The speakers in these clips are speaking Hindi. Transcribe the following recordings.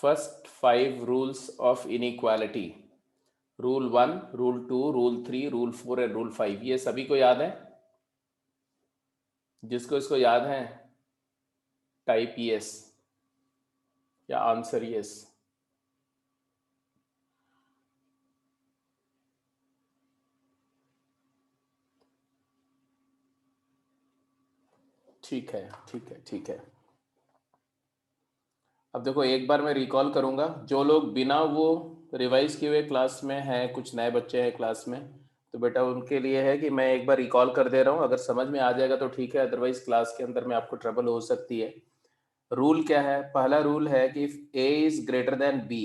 First 5 rules of inequality, rule 1, rule 2, rule 3, rule 4 and rule 5। ये सभी को याद है? जिसको इसको याद है टाइप यस या आंसर यस। ठीक है, ठीक है, ठीक है। अब देखो, एक बार मैं रिकॉल करूंगा, जो लोग बिना वो रिवाइज किए हुए क्लास में हैं, कुछ नए बच्चे हैं क्लास में, तो बेटा उनके लिए है कि मैं एक बार रिकॉल कर दे रहा हूँ। अगर समझ में आ जाएगा तो ठीक है, अदरवाइज क्लास के अंदर में आपको ट्रबल हो सकती है। रूल क्या है? पहला रूल है कि if a is greater than b,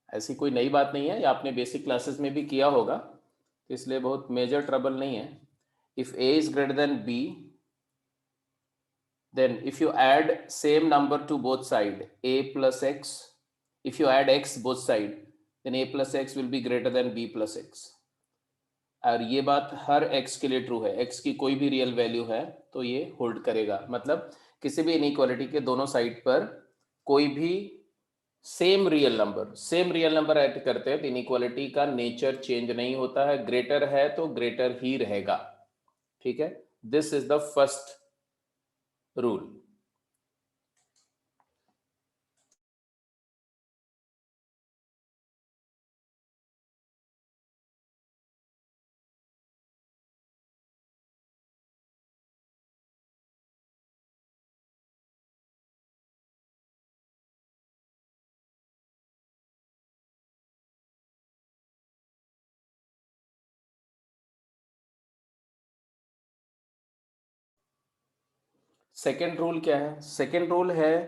ऐसी कोई नई बात नहीं है, ये आपने बेसिक क्लासेस में भी किया होगा, तो इसलिए बहुत मेजर ट्रबल नहीं है। If a is greater than b, then if you add same number to both side, a plus x, if you add x both side, then a plus x will be greater than b plus x। और ये बात हर x के लिए ट्रू है, x की कोई भी रियल वैल्यू है तो ये होल्ड करेगा। मतलब किसी भी इनइक्वालिटी के दोनों साइड पर कोई भी सेम रियल नंबर ऐड करते हैं तो इनइक्वालिटी का नेचर चेंज नहीं होता है, ग्रेटर है तो ग्रेटर ही रहेगा। ठीक है, this is the first rule. Second rule क्या है? सेकेंड रूल है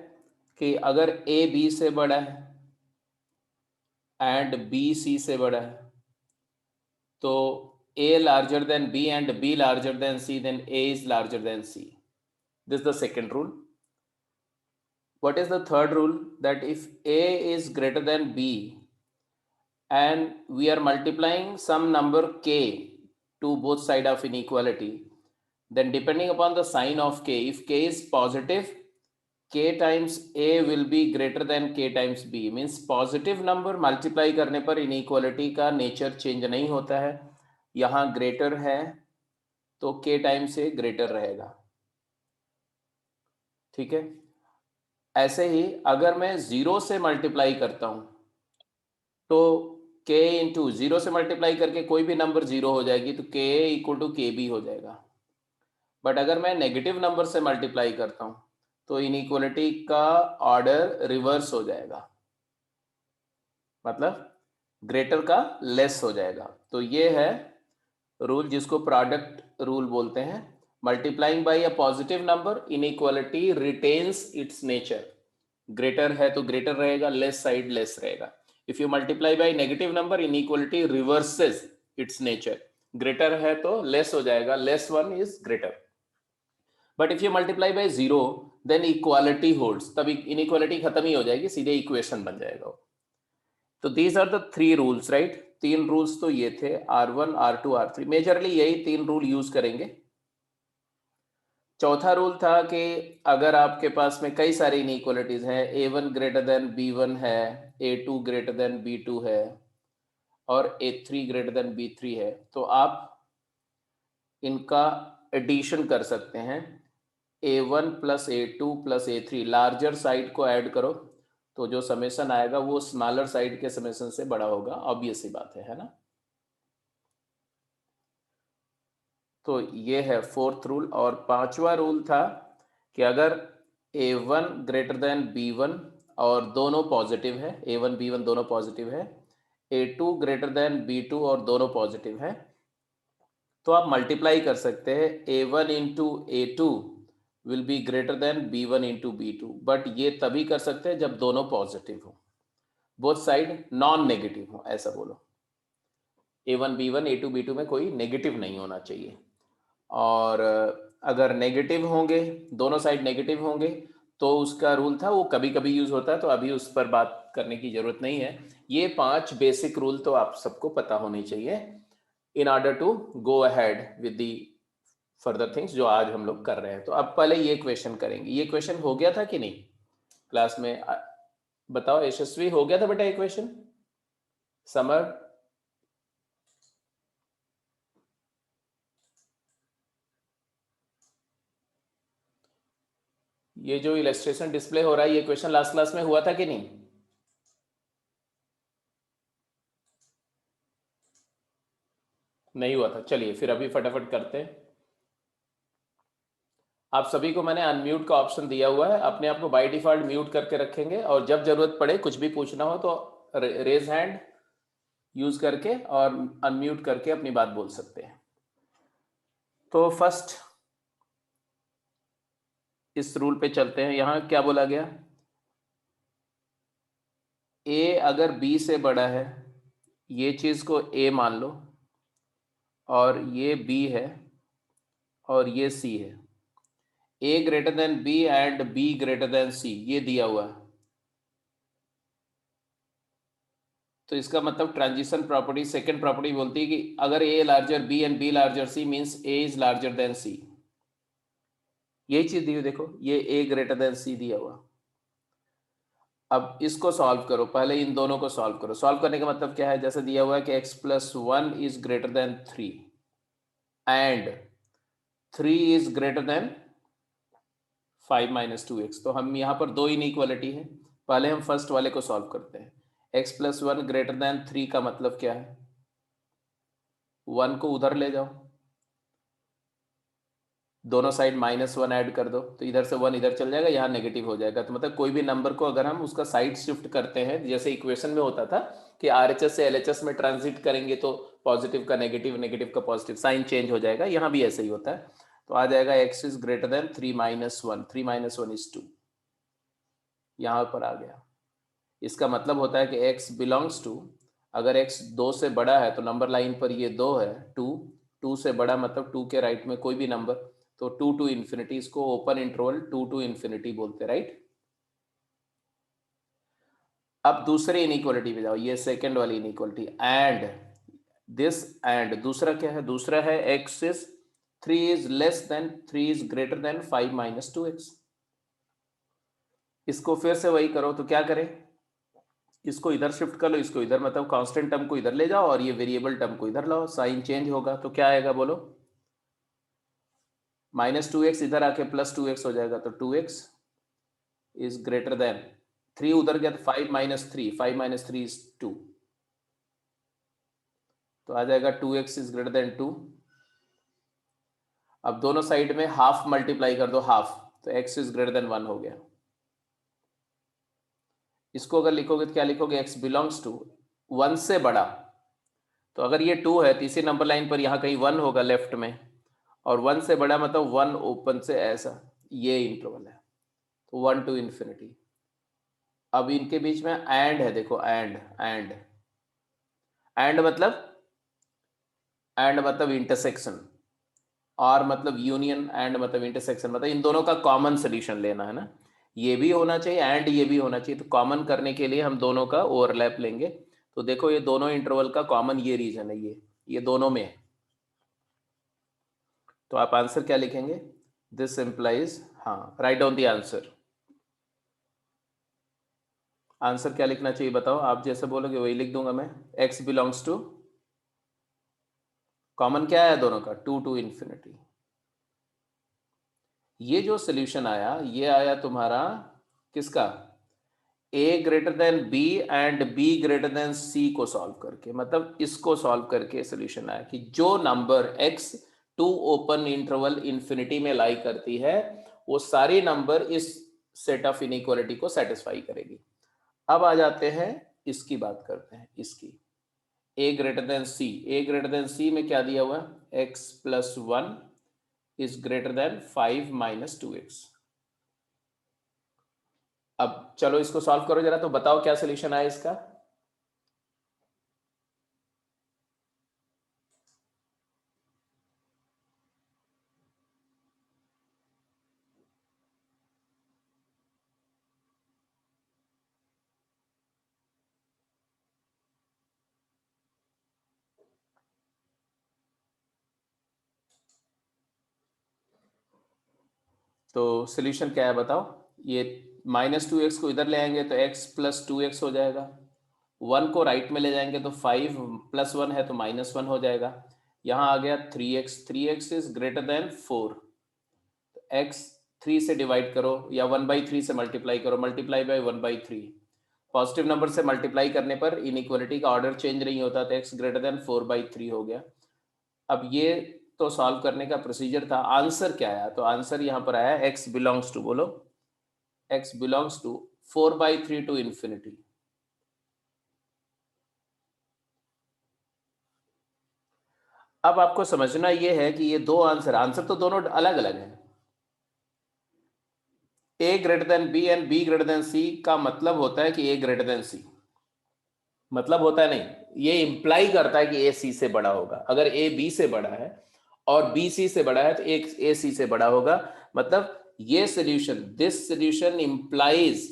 कि अगर ए बी से बड़ा है एंड बी सी से बड़ा है, तो a larger than B and B larger than c, then a is larger than c. This the second rule. What is the third rule? That if a is greater than b and we are multiplying some number k to both side of inequality, then depending upon the sign of k, if k is positive, k times a will be greater than k times b। Means positive number multiply करने पर इनइक्वालिटी का नेचर चेंज नहीं होता है। यहाँ ग्रेटर है तो k टाइम्स ए ग्रेटर रहेगा। ठीक है, ऐसे ही अगर मैं जीरो से मल्टीप्लाई करता हूं तो k इंटू जीरो से मल्टीप्लाई करके कोई भी नंबर जीरो हो जाएगी तो k इक्वल टू के बी हो जाएगा। बट अगर मैं नेगेटिव नंबर से मल्टीप्लाई करता हूं तो इनइक्वालिटी का ऑर्डर रिवर्स हो जाएगा, मतलब ग्रेटर का लेस हो जाएगा। तो ये है रूल जिसको प्रोडक्ट रूल बोलते हैं। Multiplying by a positive number, inequality retains its nature. Greater है तो ग्रेटर रहेगा, लेस साइड लेस रहेगा। If you multiply by negative number, inequality reverses its nature. Greater है तो लेस हो जाएगा, less one is greater. But if you multiply by zero, then equality holds, तब इनइक्वालिटी खत्म ही हो जाएगी, सीधे इक्वेशन बन जाएगा। तो these are the three rules, right? तीन रूल्स तो ये थे, R1, R2, R3, मेजरली यही तीन रूल यूज करेंगे। चौथा रूल था कि अगर आपके पास में कई सारी इनइक्वालिटीज हैं, A1 ग्रेटर देन B1 है, A2 ग्रेटर देन B2 है और A3 ग्रेटर देन B3 है, तो आप इनका एडिशन कर सकते हैं। A1 plus A2 plus A3, larger side को ऐड करो तो जो समेशन आएगा वो स्मॉलर साइड के समेशन से बड़ा होगा, ऑब्वियस सी बात है ना? तो ये है फोर्थ रूल। और पांचवा रूल था कि अगर A1 ग्रेटर देन B1 और दोनों पॉजिटिव है, A1 B1 दोनों पॉजिटिव है, A2 ग्रेटर देन B2 और दोनों पॉजिटिव है, तो आप मल्टीप्लाई कर सकते हैं। A1 into A2 will be greater then B1 into B2। But ये तभी कर सकते हैं जब दोनों पॉजिटिव हो, बोथ साइड नॉन नेगेटिव हो, ऐसा बोलो। A1 B1 A2 B2 में कोई नेगेटिव नहीं होना चाहिए। और अगर नेगेटिव होंगे, दोनों साइड नेगेटिव होंगे, तो उसका रूल था वो कभी कभी यूज होता है, तो अभी उस पर बात करने की जरूरत नहीं है। ये 5 बेसिक रूल तो आप सबको पता होने चाहिए in order to go ahead with the further things जो आज हम लोग कर रहे हैं। तो अब पहले ये क्वेश्चन करेंगे। ये क्वेश्चन हो गया था कि नहीं? क्लास में बताओ यशस्वी, हो गया था बेटा इक्वेशन? समर? ये जो इलस्ट्रेशन डिस्प्ले हो रहा है, ये क्वेश्चन लास्ट क्लास में हुआ था कि नहीं? नहीं हुआ था, चलिए फिर अभी फटाफट करते हैं। आप सभी को मैंने अनम्यूट का ऑप्शन दिया हुआ है, अपने आप को बाय डिफॉल्ट म्यूट करके रखेंगे, और जब जरूरत पड़े कुछ भी पूछना हो तो रेज हैंड यूज करके और अनम्यूट करके अपनी बात बोल सकते हैं। तो फर्स्ट इस रूल पे चलते हैं। यहां क्या बोला गया? ए अगर बी से बड़ा है, ये चीज को ए मान लो, और ये बी है और ये सी है। A greater than B and B greater than C, ये दिया हुआ है। तो इसका मतलब ट्रांजिशन प्रॉपर्टी सेकंड प्रॉपर्टी बोलती है कि अगर A larger B and B larger C means A is larger than C. यही चीज दी हुई देखो, ये ए ग्रेटर देन सी दिया हुआ। अब इसको सॉल्व करो, पहले इन दोनों को सॉल्व करो। सॉल्व करने का मतलब क्या है? जैसे दिया हुआ है कि x plus one is greater than three and three is greater then five minus two x. तो हम यहाँ पर दो इनइक्वालिटी है, पहले हम फर्स्ट वाले को सॉल्व करते हैं। x plus one greater than three का मतलब क्या है? वन को उधर ले जाओ, दोनों साइड माइनस वन ऐड कर दो, तो इधर से वन इधर चल जाएगा, यहाँ नेगेटिव हो जाएगा। तो मतलब कोई भी नंबर को अगर हम उसका साइड शिफ्ट करते हैं, जैसे इक्वेशन में होता था कि आरएचएस से एलएचएस में ट्रांजिट करेंगे तो पॉजिटिव का नेगेटिव, नेगेटिव का पॉजिटिव, साइन चेंज हो जाएगा। यहाँ भी ऐसे ही होता है। तो आ जाएगा x is greater than three minus one, three minus one is two, यहाँ पर आ गया। इसका मतलब होता है कि x बिलोंग्स टू, अगर x दो से बड़ा है तो नंबर लाइन पर ये दो है, टू, टू से बड़ा मतलब टू के राइट में कोई भी नंबर, तो टू टू इन्फिनिटी, इसको open interval two to infinity बोलते, राइट। अब दूसरे इनइक्वालिटी पे जाओ, ये सेकंड वाली इनइक्वालिटी, एंड दिस, एंड दूसरा क्या है? दूसरा है x is three is less than three is greater then five minus two x. इसको फिर से वही करो, तो क्या करें? इसको इधर शिफ्ट कर लो, इसको इधर, मतलब कांस्टेंट टर्म को इधर ले जाओ और ये वेरिएबल टर्म को इधर लाओ, साइन चेंज होगा। तो क्या आएगा बोलो? माइनस टू एक्स इधर आके प्लस टू एक्स हो जाएगा, तो two x is greater than, three उधर गया तो five minus three, five minus three is two, तो आ जाएगा two x is greater than two. अब दोनों साइड में हाफ मल्टीप्लाई कर दो, हाफ, तो x is greater then one हो गया। इसको अगर लिखोगे तो क्या लिखोगे? एक्स बिलोंग्स टू वन से बड़ा, तो अगर ये टू है, तीसरी नंबर लाइन पर यहाँ कहीं वन होगा लेफ्ट में, और वन से बड़ा मतलब वन ओपन से ऐसा, ये इंटरवल है, तो वन टू इन्फिनिटी। अब इनके बीच में एंड है, देखो एंड, एंड, एंड मतलब, एंड मतलब इंटरसेक्शन, और मतलब यूनियन, एंड मतलब इंटरसेक्शन, मतलब इन दोनों का कॉमन सोल्यूशन लेना है ना। ये भी होना चाहिए एंड ये भी होना चाहिए, तो कॉमन करने के लिए हम दोनों का ओवरलैप लेंगे। तो देखो ये दोनों इंटरवल का कॉमन ये रीजन है, ये दोनों में है। तो आप आंसर क्या लिखेंगे? दिस इंप्लाइज, हाँ, write down the answer. Answer क्या लिखना चाहिए बताओ? आप जैसे बोलोगे वही लिख दूंगा मैं। x बिलोंग्स टू, कॉमन क्या है दोनों का? Two to infinity. ये जो सोल्यूशन आया, ये आया तुम्हारा किसका? a greater than b and b greater than c को सॉल्व करके, मतलब इसको सॉल्व करके सोल्यूशन आया कि जो number x to open interval infinity में लाई करती है, वो सारी नंबर इस सेट ऑफ इनइक्वालिटी को सेटिस्फाई करेगी। अब आ जाते हैं, इसकी बात करते हैं, इसकी a greater than c। a greater than c में क्या दिया हुआ है? x plus one is greater then five minus two x. अब चलो इसको सॉल्व करो जरा, तो बताओ क्या सोल्यूशन आया इसका? तो सोल्यूशन क्या है बताओ? ये -2x को इधर ले आएंगे तो x प्लस 2x हो जाएगा। 1 को राइट में ले जाएंगे तो 5 प्लस 1 है तो -1 हो जाएगा। यहाँ आ गया 3x, 3x is greater then 4, तो x 3 से डिवाइड करो या 1/3 से मल्टीप्लाई करो, मल्टीप्लाई बाय 1/3। पॉजिटिव नंबर से मल्टीप्लाई करने पर इनइक्वालिटी का ऑर्डर चेंज नहीं होता, तो x ग्रेटर देन 4/3 हो गया। अब ये तो सॉल्व करने का प्रोसीजर था। आंसर क्या आया? तो आंसर यहाँ पर आया x बिलोंग्स टू, बोलो x belongs to 4/3 to infinity. अब आपको समझना यह है कि ये दो आंसर तो दोनों अलग अलग हैं। a greater than b and b greater than c का मतलब होता है कि a ग्रेटर देन c, मतलब होता है नहीं, ये इंप्लाई करता है कि a c से बड़ा होगा। अगर a b से बड़ा है और b c से बड़ा है तो a c से बड़ा होगा। मतलब ये solution, this solution implies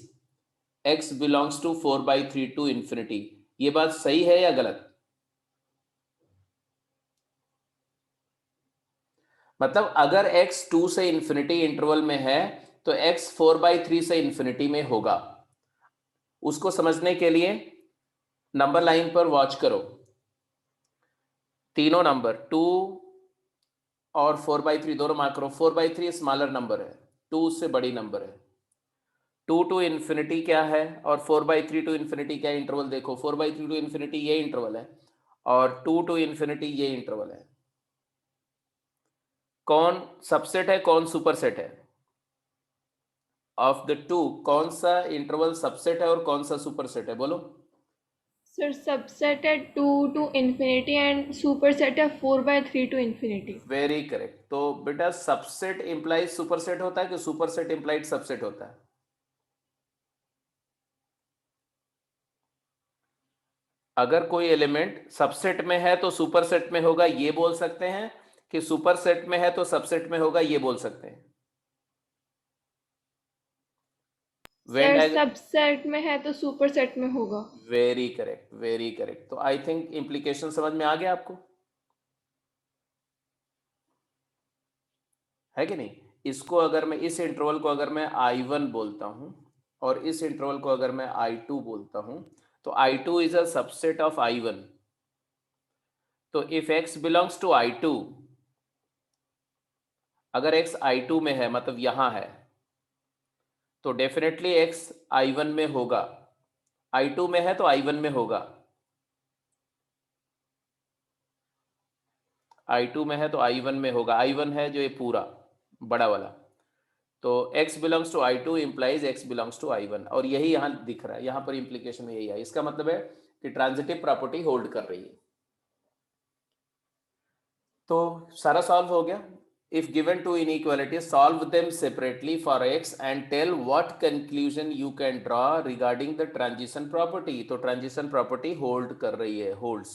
x belongs to 4/3 to infinity. ये बात सही है या गलत? मतलब अगर x 2 से इंफिनिटी इंटरवल में है तो x 4/3 से इंफिनिटी में होगा। उसको समझने के लिए नंबर लाइन पर वॉच करो, तीनों नंबर 2 और 4/3 दोनों मार्क करो। 4/3 स्मॉलर नंबर है, 2 उससे बड़ी नंबर है। 2 टू इन्फिनिटी क्या है और 4/3 टू इन्फिनिटी क्या है? इंटरवल देखो, 4/3 टू इन्फिनिटी ये इंटरवल है और 2 टू इन्फिनिटी ये इंटरवल है। कौन सबसेट है, कौन सुपरसेट है? ऑफ द टू कौन सा इंटरवल सबसेट है और कौन सा सुपरसेट है, बोलो। सर सबसेट है 2 to infinity एंड सुपरसेट है 4/3 to infinity। Very correct. तो बेटा सबसेट इंप्लाइज सुपरसेट होता है कि सुपरसेट इंप्लाइज सबसेट होता है? अगर कोई एलिमेंट सबसेट में है तो सुपरसेट में होगा, ये बोल सकते हैं, कि सुपरसेट में है तो सबसेट में होगा, ये बोल सकते हैं। वेन सर डायग्राम, सबसेट में है तो सुपरसेट में होगा। Very correct, very correct. तो आई थिंक इंप्लीकेशन समझ में आ गया आपको, है कि नहीं? इसको अगर मैं, इस इंटरवल को अगर मैं I1 बोलता हूं और इस इंटरवल को अगर मैं I2 बोलता हूं, तो I2 is a subset of I1। तो if x belongs to I2, अगर x I2 में है मतलब यहां है, तो डेफिनेटली x I1 में होगा। I2 में है तो I1 में होगा, I2 में है तो I1 में होगा। I1 है जो ये पूरा बड़ा वाला, तो x belongs to I2 implies x belongs to I1, और यही यहाँ दिख रहा है, यहाँ पर इंप्लीकेशन में यही है। इसका मतलब है कि ट्रांजिटिव प्रॉपर्टी होल्ड कर रही है। तो सारा सॉल्व हो गया। If given two inequality solve them separately for x and tell what conclusion you can draw regarding the transition property. तो ट्रांजिशन प्रॉपर्टी होल्ड कर रही है, holds.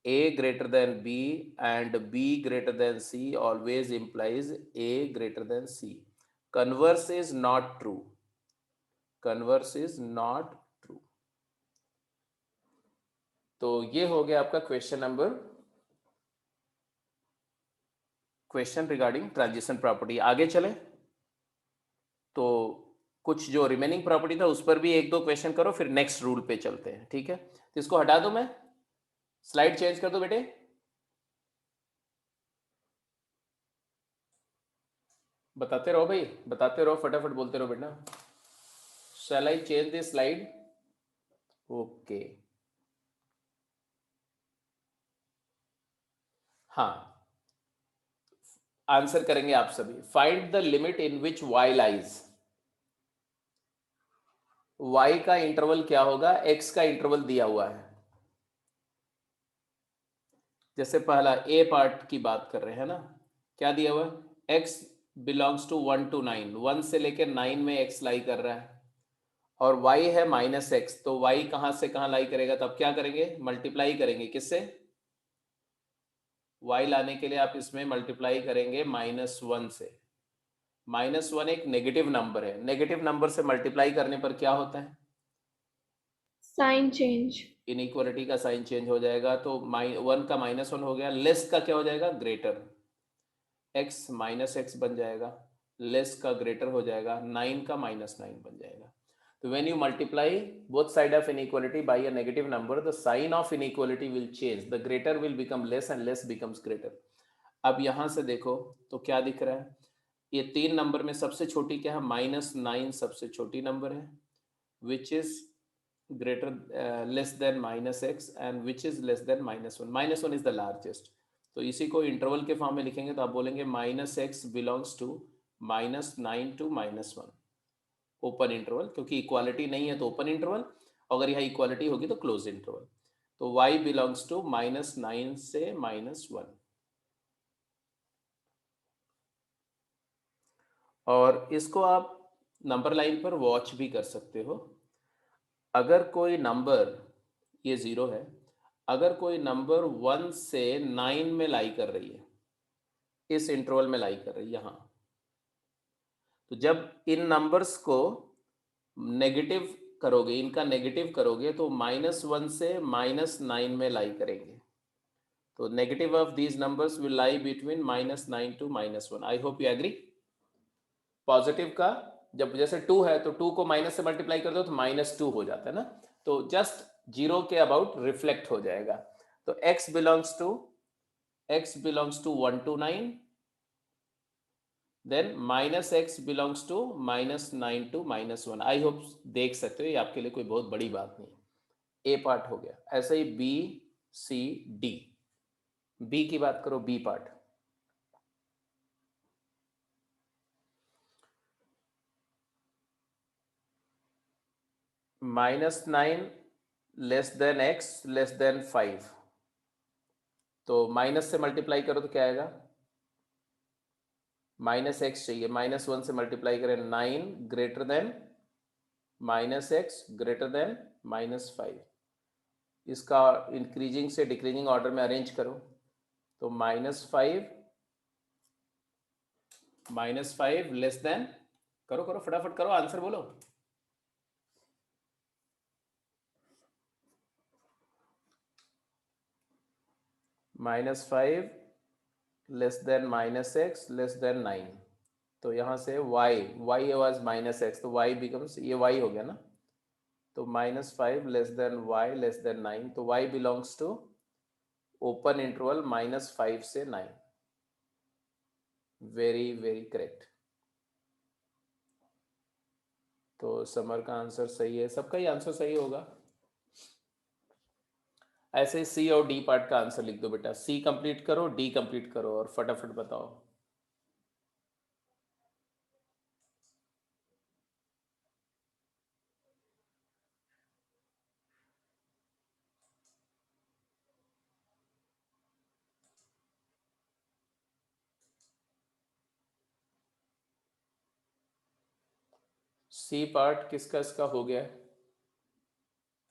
a greater than b and b greater than c always implies a greater than c. Converse is not true, converse is not true। तो ये हो गया आपका क्वेश्चन रिगार्डिंग ट्रांजिशन प्रॉपर्टी। आगे चले तो कुछ जो रिमेनिंग प्रॉपर्टी था उस पर भी एक दो क्वेश्चन करो, फिर नेक्स्ट रूल पे चलते हैं, ठीक है? तो इसको हटा दो, मैं स्लाइड चेंज कर दो बेटे। बताते रहो भाई, बताते रहो, फटाफट बोलते रहो बेटा। Shall I change this slide? Okay, हाँ, आंसर करेंगे आप सभी। Find the limit in which Y lies. Y का इंटरवल क्या होगा? एक्स का इंटरवल दिया हुआ है। जैसे पहला ए पार्ट की बात कर रहे हैं ना, क्या दिया हुआ है? एक्स बिलोंग्स टू 1 to 9, 1 से लेकर 9 में एक्स लाई कर रहा है, और वाई है -x, तो वाई कहां से कहां लाई करेगा? तो अब क्या करेंगे? मल्टीप्लाई करेंगे, किससे? वाई लाने के लिए आप इसमें मल्टीप्लाई करेंगे -1 से। -1 एक नेगेटिव नंबर है, नेगेटिव नंबर से मल्टीप्लाई करने पर क्या होता है? Sign change. इनइक्वालिटी का साइन चेंज हो जाएगा। तो 1 का -1 हो गया, लेस का क्या हो जाएगा? ग्रेटर, x -x बन जाएगा। लेस का ग्रेटर हो जाएगा, 9 का -9 बन जाएगा। तो when you multiply both side of inequality by a negative number, the sign of inequality will change, the greater will become less and less becomes greater. अब यहां से देखो तो क्या दिख रहा है, ये 3 नंबर में सबसे छोटी क्या है, -9 सबसे छोटी नंबर है, which is greater less than -x and which is less than -1, -1 is the largest. तो इसी को इंटरवल के फॉर्म में लिखेंगे तो आप बोलेंगे -x belongs to -9 to -1, open interval, क्योंकि इक्वालिटी नहीं है तो ओपन इंटरवल, अगर यहाँ इक्वालिटी होगी तो क्लोज इंटरवल। तो y बिलोंग्स टू -9 से -1। और इसको आप नंबर लाइन पर वॉच भी कर सकते हो। अगर कोई नंबर, ये 0 है, अगर कोई नंबर 1 से 9 में लाई कर रही है, इस इंटरवल में लाई कर रही है यहाँ, तो जब इन नंबर्स को नेगेटिव करोगे, इनका नेगेटिव करोगे तो -1 से -9 में लाई करेंगे। तो negative of these numbers will lie between -9 to -1। I hope you agree. Positive का जब जैसे 2 है तो 2 को माइनस से मल्टीप्लाई कर दो तो -2 हो जाता है ना, तो जस्ट 0 के अबाउट रिफ्लेक्ट हो जाएगा। तो x belongs to 1 to 9, then -x belongs to -9 to -1। I hope देख सकते हो, ये आपके लिए कोई बहुत बड़ी बात नहीं। ए पार्ट हो गया, ऐसे ही बी सी डी। बी की बात करो, b part, -9 less than x less than 5, तो माइनस से मल्टीप्लाई करो तो क्या आएगा, -x चाहिए, -1 से मल्टीप्लाई करें 9 greater than -x greater than -5, इसका इंक्रीजिंग से डिक्रीजिंग ऑर्डर में अरेंज करो। तो -5 लेस देन, करो करो फटाफट करो, आंसर बोलो। -5 less than -x less than 9, तो यहाँ से y वाज -x, तो y बिकम्स, ये y हो गया ना, तो -5 less than y less than 9, तो y belongs to open interval -5 से 9। Very very correct. तो समर का आंसर सही है, सबका ही आंसर सही होगा। ऐसे ही सी और डी पार्ट का आंसर लिख दो बेटा, सी कंप्लीट करो, डी कंप्लीट करो और फटाफट बताओ। सी पार्ट किसका इसका हो गया,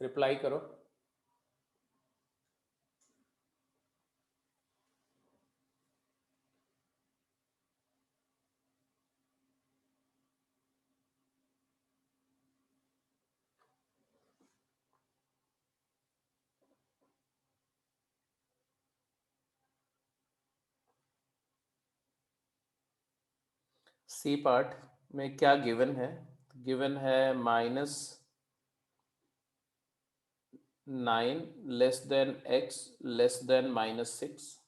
रिप्लाई करो। सी पार्ट में क्या गिवन है, गिवन है -9 less than x less then -6,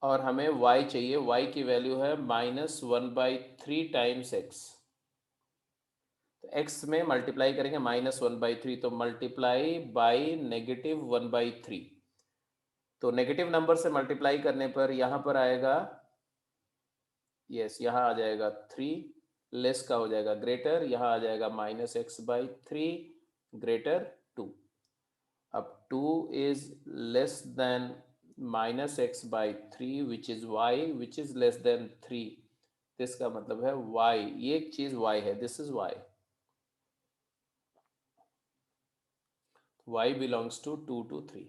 और हमें y चाहिए, y की वैल्यू है -1/3 टाइम्स x। तो x में मल्टीप्लाई करेंगे -1/3, तो मल्टीप्लाई बाई -1/3, तो नेगेटिव नंबर से मल्टीप्लाई करने पर यहाँ पर आएगा, यस यहाँ आ जाएगा 3, लेस का हो जाएगा ग्रेटर, यहाँ आ जाएगा -x/3 ग्रेटर 2। अब 2 is less than -x/3 which is y which is less than 3, इसका मतलब है y, ये एक चीज y है, this is y belongs to 2 to 3।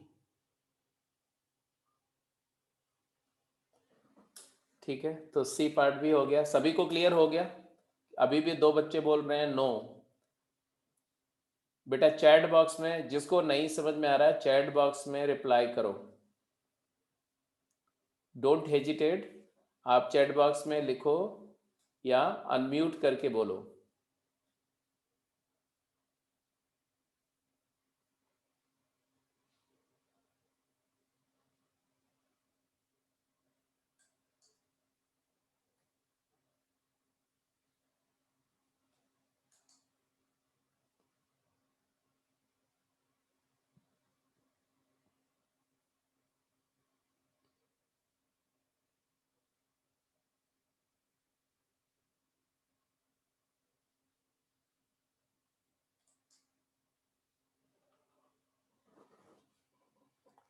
ठीक है, तो सी पार्ट भी हो गया, सभी को क्लियर हो गया। अभी भी 2 बच्चे बोल रहे हैं नो। बेटा चैट बॉक्स में जिसको नहीं समझ में आ रहा है, चैट बॉक्स में रिप्लाई करो। डोंट हेजिटेट, आप चैट बॉक्स में लिखो या अनम्यूट करके बोलो।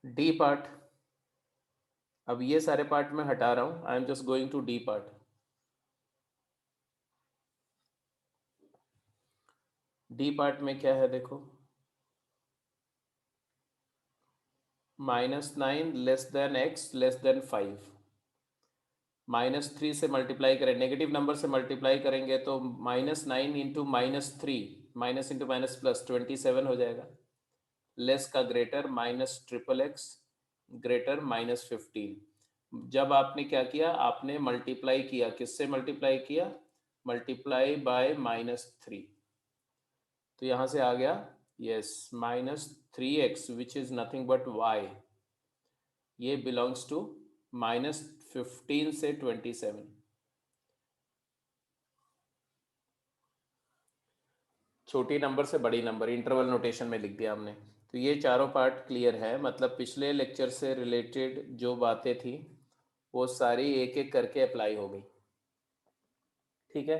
डी पार्ट, अब ये सारे पार्ट मैं हटा रहा हूं, I am just going to d part. D part में क्या है देखो, -9 less than x less than 5, -3 से मल्टीप्लाई करें, नेगेटिव नंबर से मल्टीप्लाई करेंगे तो -9 into -3, minus into minus plus 27 हो जाएगा। लेस का ग्रेटर, -XXX ग्रेटर -15। जब आपने क्या किया, आपने मल्टीप्लाई किया, किससे मल्टीप्लाई किया, मल्टीप्लाई बाय -3, तो यहां से आ गया yes -3x which is nothing but y, ये बिलोंग्स टू -15 से 27। छोटी नंबर से बड़ी नंबर इंटरवल नोटेशन में लिख दिया हमने। तो ये चारों पार्ट क्लियर है, मतलब पिछले लेक्चर से रिलेटेड जो बातें थी वो सारी एक एक करके अप्लाई हो गई। ठीक है,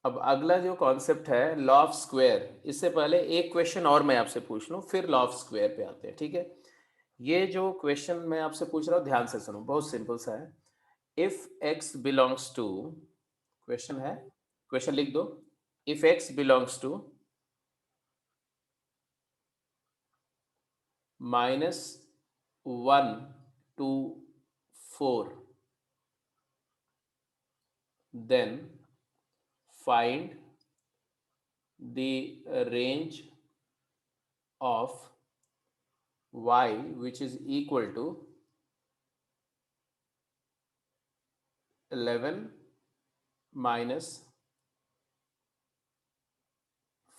अब अगला जो कॉन्सेप्ट है लॉ ऑफ स्क्वायर, इससे पहले एक क्वेश्चन और मैं आपसे पूछ लूँ फिर लॉ ऑफ स्क्वायर पे आते हैं। ठीक है, ये जो क्वेश्चन मैं आपसे पूछ रहा हूँ ध्यान से सुनो, बहुत सिंपल सा है। If x belongs to, question है, क्वेश्चन लिख दो, if x belongs to -1 to 4, then find the range of y which is equal to 11 minus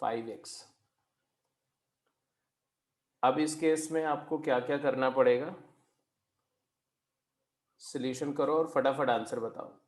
5x। अब इस केस में आपको क्या क्या करना पड़ेगा, सॉल्यूशन करो और फटाफट आंसर बताओ।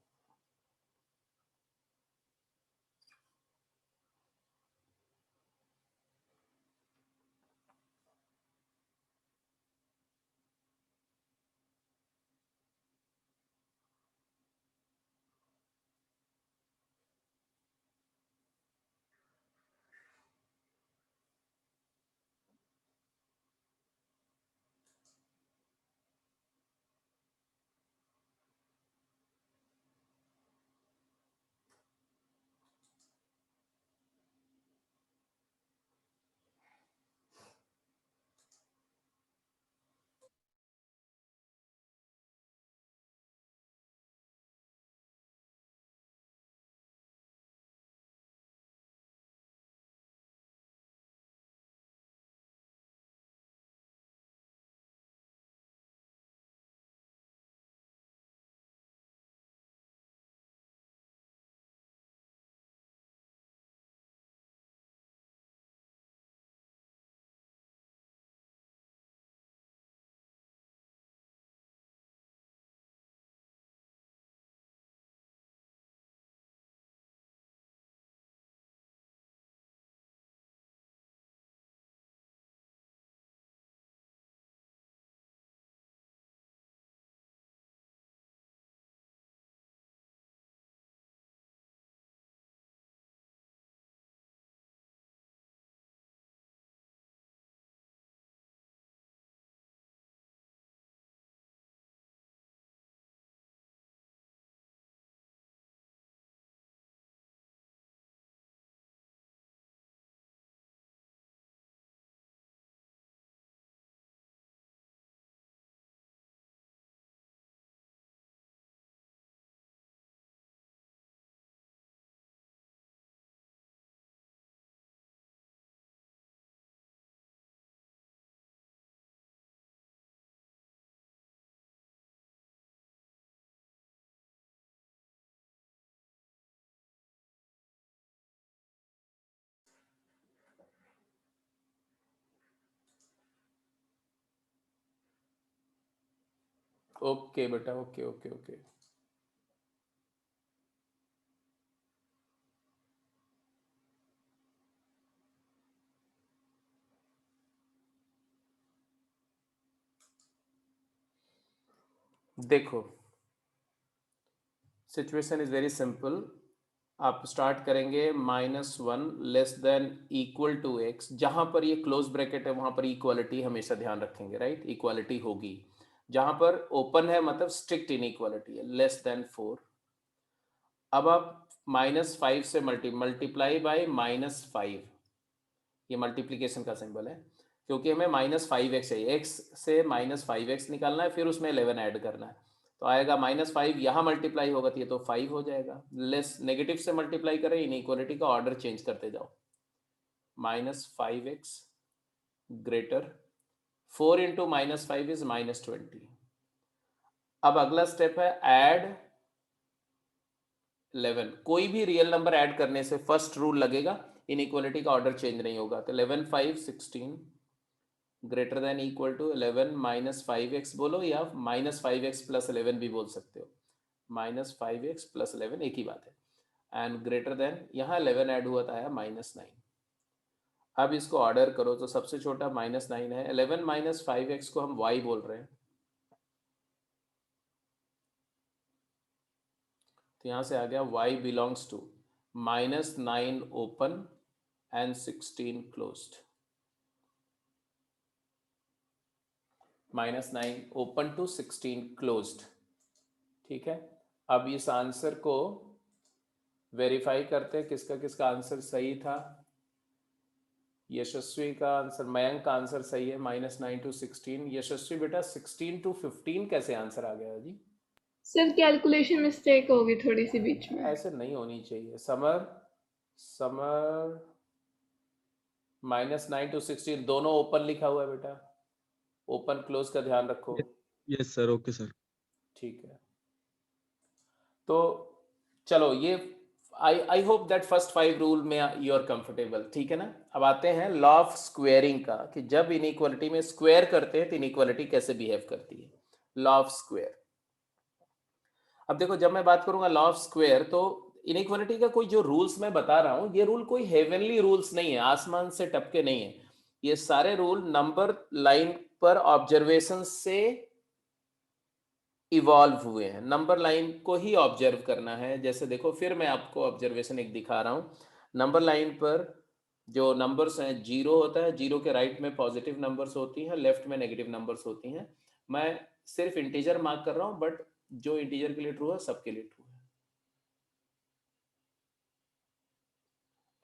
ओके बेटा, ओके ओके ओके। देखो सिचुएशन इज वेरी सिंपल। आप स्टार्ट करेंगे -1 less than equal to x, जहां पर ये क्लोज ब्रैकेट है वहां पर इक्वालिटी हमेशा ध्यान रखेंगे, राइट? इक्वालिटी होगी। जहां पर ओपन है मतलब स्ट्रिक्ट इनइक्वालिटी है, लेस देन 4। अब आप -5 से मल्टीप्लाई बाय -5, ये मल्टीप्लीकेशन का सिंबल है, क्योंकि हमें -5x है, x से -5x निकालना है, फिर उसमें 11 ऐड करना है। तो आएगा -5, यहाँ मल्टीप्लाई होगा तो ये तो 5 हो जाएगा। लेस नेगेटिव से मल्टीप्लाई करें, इनइक्वालिटी का ऑर्डर चेंज करते जाओ। -5x greater 4 into -5 is -20। अब अगला स्टेप है ऐड 11। कोई भी रियल नंबर ऐड करने से फर्स्ट रूल लगेगा, इनइक्वालिटी का ऑर्डर चेंज नहीं होगा। तो 11 5 16 greater than equal to 11 -5x बोलो, या -5x प्लस 11 भी बोल सकते हो। -5x प्लस 11 एक ही बात है। एंड ग्रेटर देन, यहाँ 11 ऐड हुआ था, आया -9। अब इसको ऑर्डर करो तो सबसे छोटा -9 है। 11 -5x को हम y बोल रहे हैं, तो यहाँ से आ गया y belongs to -9 open and 16 closed. -9 open to 16 closed, ठीक है। अब इस आंसर को वेरीफाई करते हैं, किसका किसका आंसर सही था। यशस्वी का आंसर, मयंक का आंसर सही है, -9 टू 16। यशस्वी बेटा 16 टू 15 कैसे आंसर आ गया जी? सर कैलकुलेशन मिस्टेक होगी थोड़ी सी बीच में। ऐसे नहीं होनी चाहिए। समर, समर -9 टू 16 दोनों ओपन लिखा हुआ है बेटा, ओपन क्लोज का ध्यान रखो। Yes sir, okay sir. ठीक है, तो चलो ये I hope that first 5 rule में यू आर कंफर्टेबल, ठीक है ना। अब आते हैं लॉ ऑफ स्क्वेयरिंग का, कि जब इनइक्वालिटी में स्क्वायर करते हैं तो इनइक्वालिटी कैसे बिहेव करती है। Law of square. अब देखो, जब मैं बात करूंगा लॉ ऑफ स्क्वायर, तो इनइक्वालिटी का कोई जो रूल्स मैं बता रहा हूं, ये रूल कोई हेवनली रूल्स नहीं है, आसमान से टपके नहीं है। ये सारे रूल नंबर लाइन पर ऑब्जर्वेशन से इवॉल्व हुए हैं। नंबर लाइन को ही ऑब्जर्व करना है। जैसे देखो, फिर मैं आपको ऑब्जर्वेशन एक दिखा रहा हूं। नंबर लाइन पर जो नंबर्स हैं, 0 होता है, 0 के राइट में पॉजिटिव नंबर्स होती हैं, लेफ्ट में नेगेटिव नंबर्स होती हैं। मैं सिर्फ इंटीजर मार्क कर रहा हूं, बट जो इंटीजर के लिए ट्रू है सबके लिए ट्रू है।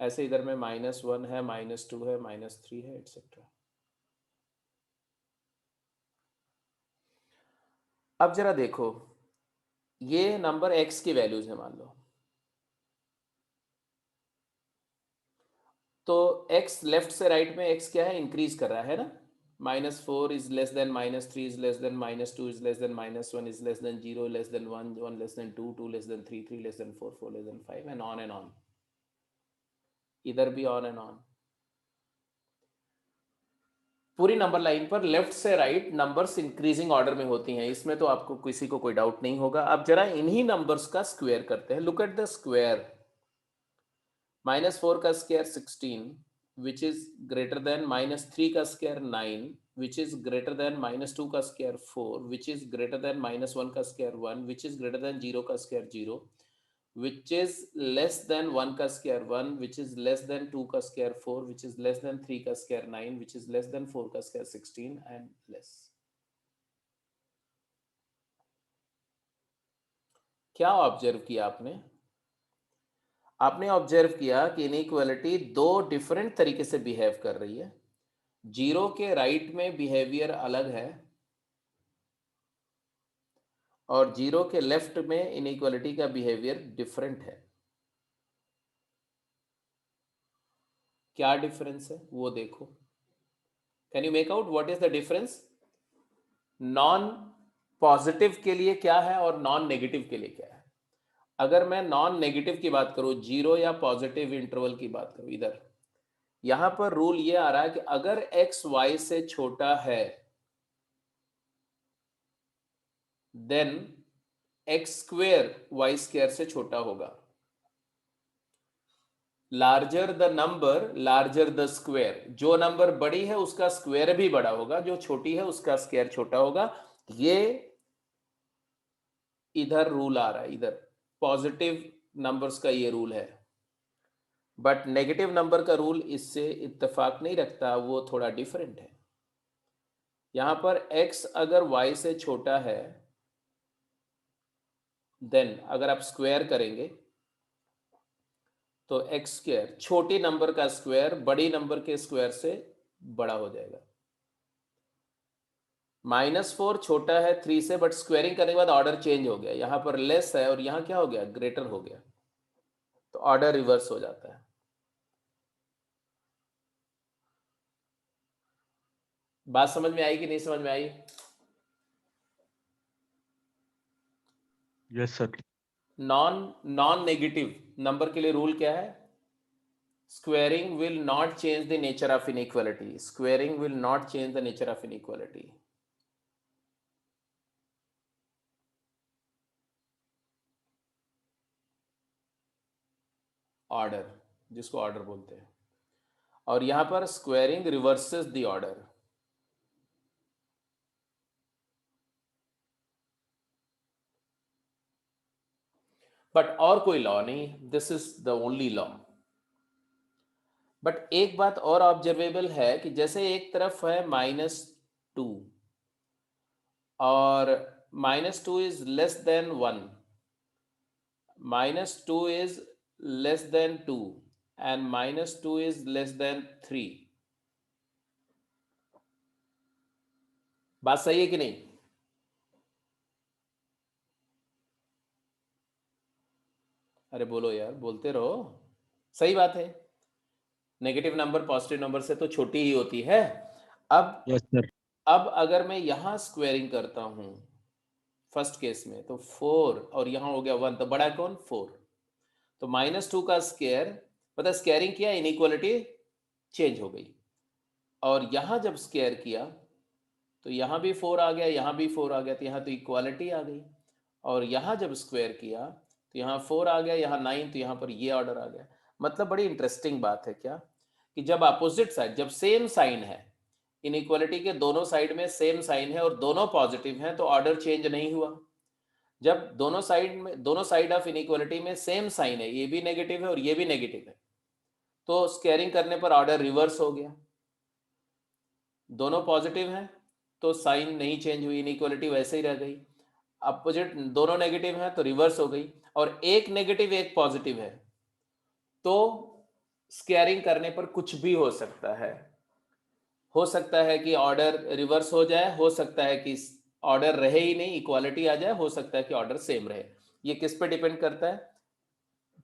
ऐसे इधर में -1 है, -2 है, -3 है, एटसेट्रा। अब जरा देखो, ये नंबर x की वैल्यूज है मान लो, तो x लेफ्ट से राइट में x क्या है, इंक्रीज कर रहा है ना। -4 is less than -3 is less than -2 is less than -1 is less than 0 less then 1 1 less than 2 2 less than 3 3 less than 4 4 less than 5 and on. इधर भी ऑन एंड ऑन। पूरी नंबर लाइन पर लेफ्ट से राइट नंबर्स इंक्रीजिंग ऑर्डर में होती हैं, इसमें तो आपको किसी को कोई डाउट नहीं होगा। अब जरा इन्हीं नंबर्स का स्क्वायर करते हैं। Look at the square. -4 का square 16, which is greater then -3 का square 9, which is greater then -2 का square 4, which is greater then -1 का square 1, which is greater then 0 का square 0, which is less than 1 का square 1, which is less than 2 का square 4, which is less than 3 का square 9, which is less than 4 का स्क्वायर 16 and less। क्या ऑब्जर्व किया आपने? आपने ऑब्जर्व किया कि इनइक्वालिटी दो डिफरेंट तरीके से बिहेव कर रही है। 0 के राइट में बिहेवियर अलग है, और 0 के लेफ्ट में इनइक्वालिटी का बिहेवियर डिफरेंट है। क्या डिफरेंस है वो देखो। Can you make out what is the difference? Non positive के लिए क्या है और नॉन नेगेटिव के लिए क्या है? अगर मैं नॉन नेगेटिव की बात करूं, 0 या पॉजिटिव इंटरवल की बात करूं, इधर यहां पर रूल ये आ रहा है कि अगर x y से छोटा है, then x square y square से छोटा होगा। Larger the number larger the square, जो नंबर बड़ी है उसका स्क्वेयर भी बड़ा होगा, जो छोटी है उसका स्क्वेयर छोटा होगा। ये इधर रूल आ रहा है, इधर पॉजिटिव नंबर्स का ये रूल है। बट नेगेटिव नंबर का रूल इससे इत्तेफाक नहीं रखता, वो थोड़ा डिफरेंट है। यहां पर x अगर y से छोटा है, देन अगर आप स्क्वायर करेंगे तो एक्स स्क्वायर छोटी नंबर का स्क्वायर बड़ी नंबर के स्क्वायर से बड़ा हो जाएगा। -4 छोटा है 3 से, बट स्क्वायरिंग करने के बाद ऑर्डर चेंज हो गया, यहां पर लेस है और यहां क्या हो गया, ग्रेटर हो गया, तो ऑर्डर रिवर्स हो जाता है। बात समझ में आई कि नहीं समझ में आई? Yes sir. Non negative number के लिए रूल क्या है? Squaring will not change the nature of inequality. Squaring will not change the nature of inequality. Order, जिसको ऑर्डर बोलते हैं, और यहां पर squaring reverses the order. But और कोई लॉ नहीं, this is the only law. But एक बात और ऑब्जर्वेबल है कि जैसे एक तरफ है -2 और -2 is less than 1, -2 is less than 2 and -2 is less than 3। बात सही है कि नहीं? अरे बोलो यार, बोलते रहो, सही बात है। नेगेटिव नंबर पॉजिटिव नंबर से तो छोटी ही होती है। अब यस सर। अब अगर मैं यहां स्क्वेयरिंग करता हूं फर्स्ट केस में, तो 4 और यहां हो गया 1, तो बड़ा कौन, 4। तो -2 का स्क्वायर, पता स्क्वेयरिंग किया, इनइक्वालिटी चेंज हो गई। और यहां जब स्क्वायर किया तो यहाँ भी 4 आ गया, यहाँ भी 4 आ गया, तो यहाँ तो इक्वालिटी आ गई। और यहाँ जब स्क्वायर किया तो यहाँ 4 आ गया, यहाँ 9, तो यहाँ पर ये ऑर्डर आ गया। मतलब बड़ी इंटरेस्टिंग बात है क्या, कि जब अपोजिट साइड, जब सेम साइन है, इनइक्वालिटी के दोनों साइड में सेम साइन है और दोनों पॉजिटिव हैं, तो ऑर्डर चेंज नहीं हुआ। जब दोनों साइड में, दोनों साइड ऑफ इनइक्वालिटी में सेम साइन है, ये भी नेगेटिव है और ये भी नेगेटिव है, तो स्क्वायरिंग करने पर ऑर्डर रिवर्स हो गया। दोनों पॉजिटिव हैं तो साइन नहीं चेंज हुई, इनइक्वालिटी वैसे ही रह गई। अपोजिट दोनों नेगेटिव हैं तो रिवर्स हो गई, और एक नेगेटिव एक पॉजिटिव है, तो स्क्वायरिंग करने पर कुछ भी हो सकता है। हो सकता है कि ऑर्डर रिवर्स हो जाए, हो सकता है कि ऑर्डर रहे ही नहीं, इक्वालिटी आ जाए, हो सकता है कि ऑर्डर सेम रहे। ये किस पे डिपेंड करता है?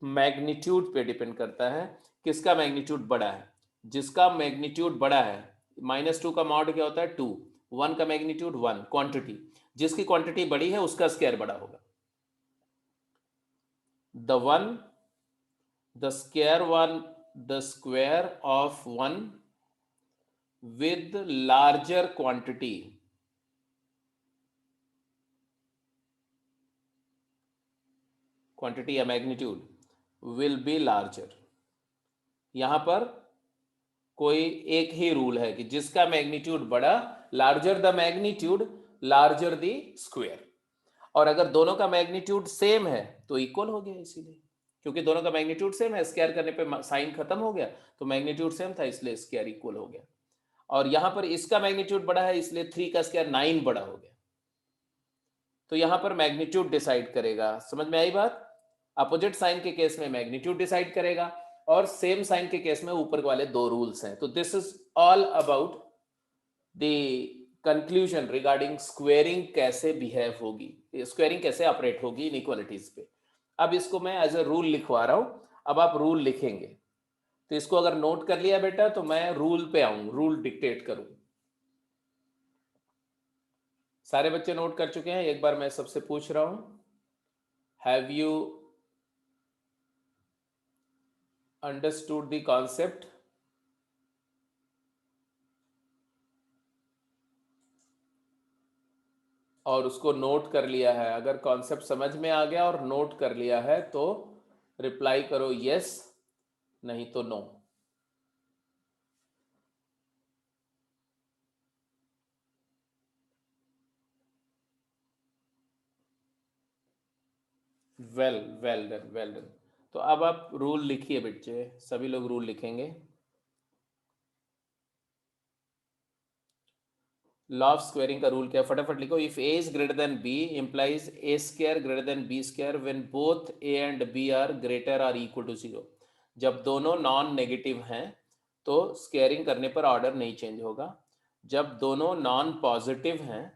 मैग्नीट्यूड पे डिपेंड करता है। किसका मैग्नीट्यूड बड़ा है? जिसका मैग्नीट्यूड बड़ा है, -2 का मॉड क्या होता है, 2, 1 का मैग्नीट्यूड 1, क्वांटिटी, जिसकी क्वांटिटी बड़ी है उसका स्क्वायर बड़ा होगा। The square of 1 with larger quantity या मैग्नीट्यूड will be larger। यहां पर कोई एक ही रूल है कि जिसका मैग्नीट्यूड बड़ा, larger the magnitude larger the square. और अगर दोनों का मैग्नीट्यूड सेम है तो इक्वल हो गया, इसीलिए क्योंकि दोनों का मैग्नीट्यूड सेम है, स्क्वायर करने पे साइन खत्म हो गया, तो मैग्नीट्यूड सेम था इसलिए स्क्वायर इक्वल हो गया। और यहां पर इसका मैग्नीट्यूड बड़ा है इसलिए 3 का स्क्वायर 9 बड़ा हो गया। तो यहां पर मैग्नीट्यूड डिसाइड करेगा। समझ में आई बात? अपोजिट साइन के केस में मैग्नीट्यूड डिसाइड करेगा, और सेम साइन के केस में ऊपर वाले दो रूल्स हैं। तो this is all about the conclusion regarding squaring कैसे बिहेव होगी, स्क्वेयरिंग कैसे ऑपरेट होगी इनइक्वालिटीज पे। अब इसको मैं एज अ रूल लिखवा रहा हूं, अब आप रूल लिखेंगे। तो इसको अगर नोट कर लिया बेटा तो मैं रूल पे आऊं, रूल डिक्टेट करूं। सारे बच्चे नोट कर चुके हैं? एक बार मैं सबसे पूछ रहा हूं, have you understood the concept? और उसको नोट कर लिया है, अगर कॉन्सेप्ट समझ में आ गया और नोट कर लिया है तो रिप्लाई करो यस, नहीं तो no. Well well done, well done. तो अब आप रूल लिखिए बच्चे, सभी लोग रूल लिखेंगे। लॉ ऑफ स्क्वायरिंग का रूल क्या है, फटाफट लिखो। If a is greater than b implies a square greater than b square when both a and b are greater or equal to zero. जब दोनों नॉन नेगेटिव हैं तो स्क्वायरिंग करने पर ऑर्डर नहीं चेंज होगा। जब दोनों नॉन पॉजिटिव हैं